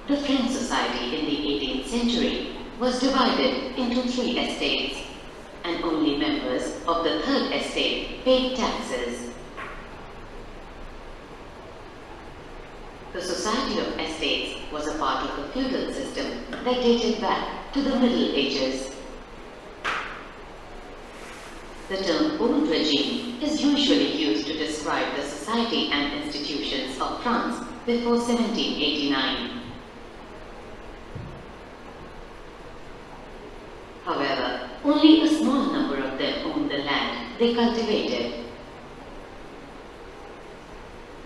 The French society in the 18th century was divided into 3 estates, and only members of the 3rd estate paid taxes. The Society of Estates was a part of the feudal system that dated back to the Middle Ages. The term old regime is usually used to describe the society and institutions of France before 1789. However, only a small number of them owned the land they cultivated.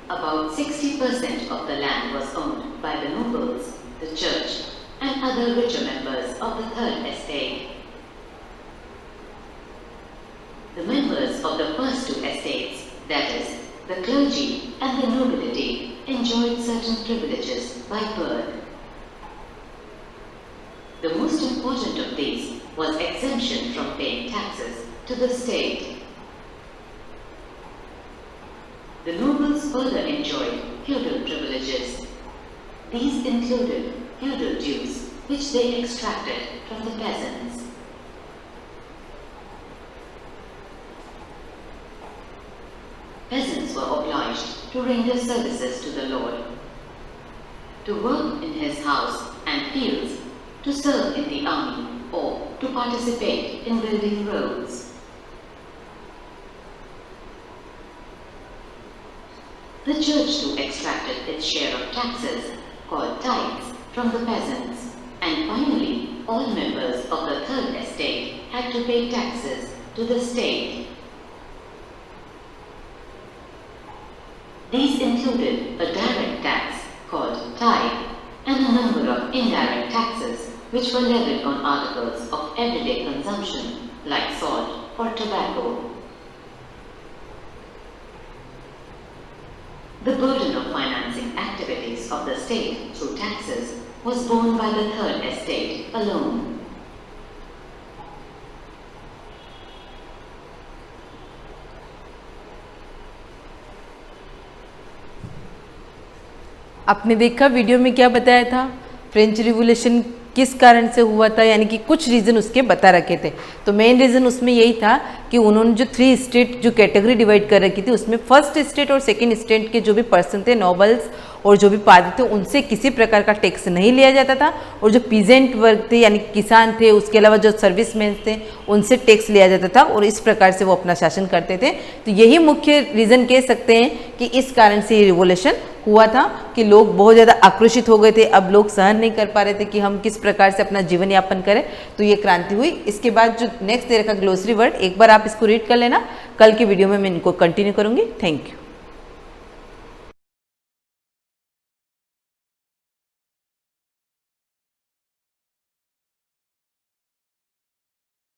About 60% of the land was owned by the nobles, the church, and other richer members of the 3rd estate. The members of the first 2 estates, that is, the clergy and the nobility, enjoyed certain privileges by birth. The most important of these was exemption from paying taxes to the state. The nobles further enjoyed feudal privileges. These included feudal dues, which they extracted from the peasants. Peasants were obliged to render services to the Lord, to work in his house and fields, to serve in the army, or to participate in building roads. The church too extracted its share of taxes, called tithes, from the peasants, and finally, all members of the 3rd estate had to pay taxes to the state. These included a direct tax, called tithe, and a number of indirect taxes, which were levied on articles of everyday consumption, like salt or tobacco. The burden of financing activities of the state through taxes was borne by the 3rd estate alone. आपने देखा video में क्या बताया था, French revolution किस कारण से हुआ था, यानी कि कुछ रीज़न उसके बता रखे थे। तो मेन रीज़न उसमें यही था कि उन्होंने जो 3 स्टेट जो कैटेगरी डिवाइड कर रखी थी, उसमें फर्स्ट स्टेट और सेकंड स्टेट के जो भी पर्सन थे, नोबल्स और जो भी पादरी थे, उनसे किसी प्रकार का टैक्स नहीं लिया जाता था, और जो पीजेंट वर्ग थे यानी किसान थे, उसके अलावा जो सर्विसमैन थे, उनसे टैक्स लिया जाता था, और इस प्रकार से वो अपना शासन करते थे। तो यही मुख्य रीज़न कह सकते हैं कि इस कारण से ये रिवॉल्यूशन हुआ था कि लोग बहुत ज़्यादा आक्रोशित हो गए थे। अब लोग सहन नहीं कर पा रहे थे कि हम किस प्रकार से अपना जीवन यापन करें, तो ये क्रांति हुई। इसके बाद जो नेक्स्ट दे रखा ग्लोसरी वर्ड, एक बार आप इसको रीड कर लेना, कल की वीडियो में मैं इनको कंटिन्यू करूँगी। Thank you.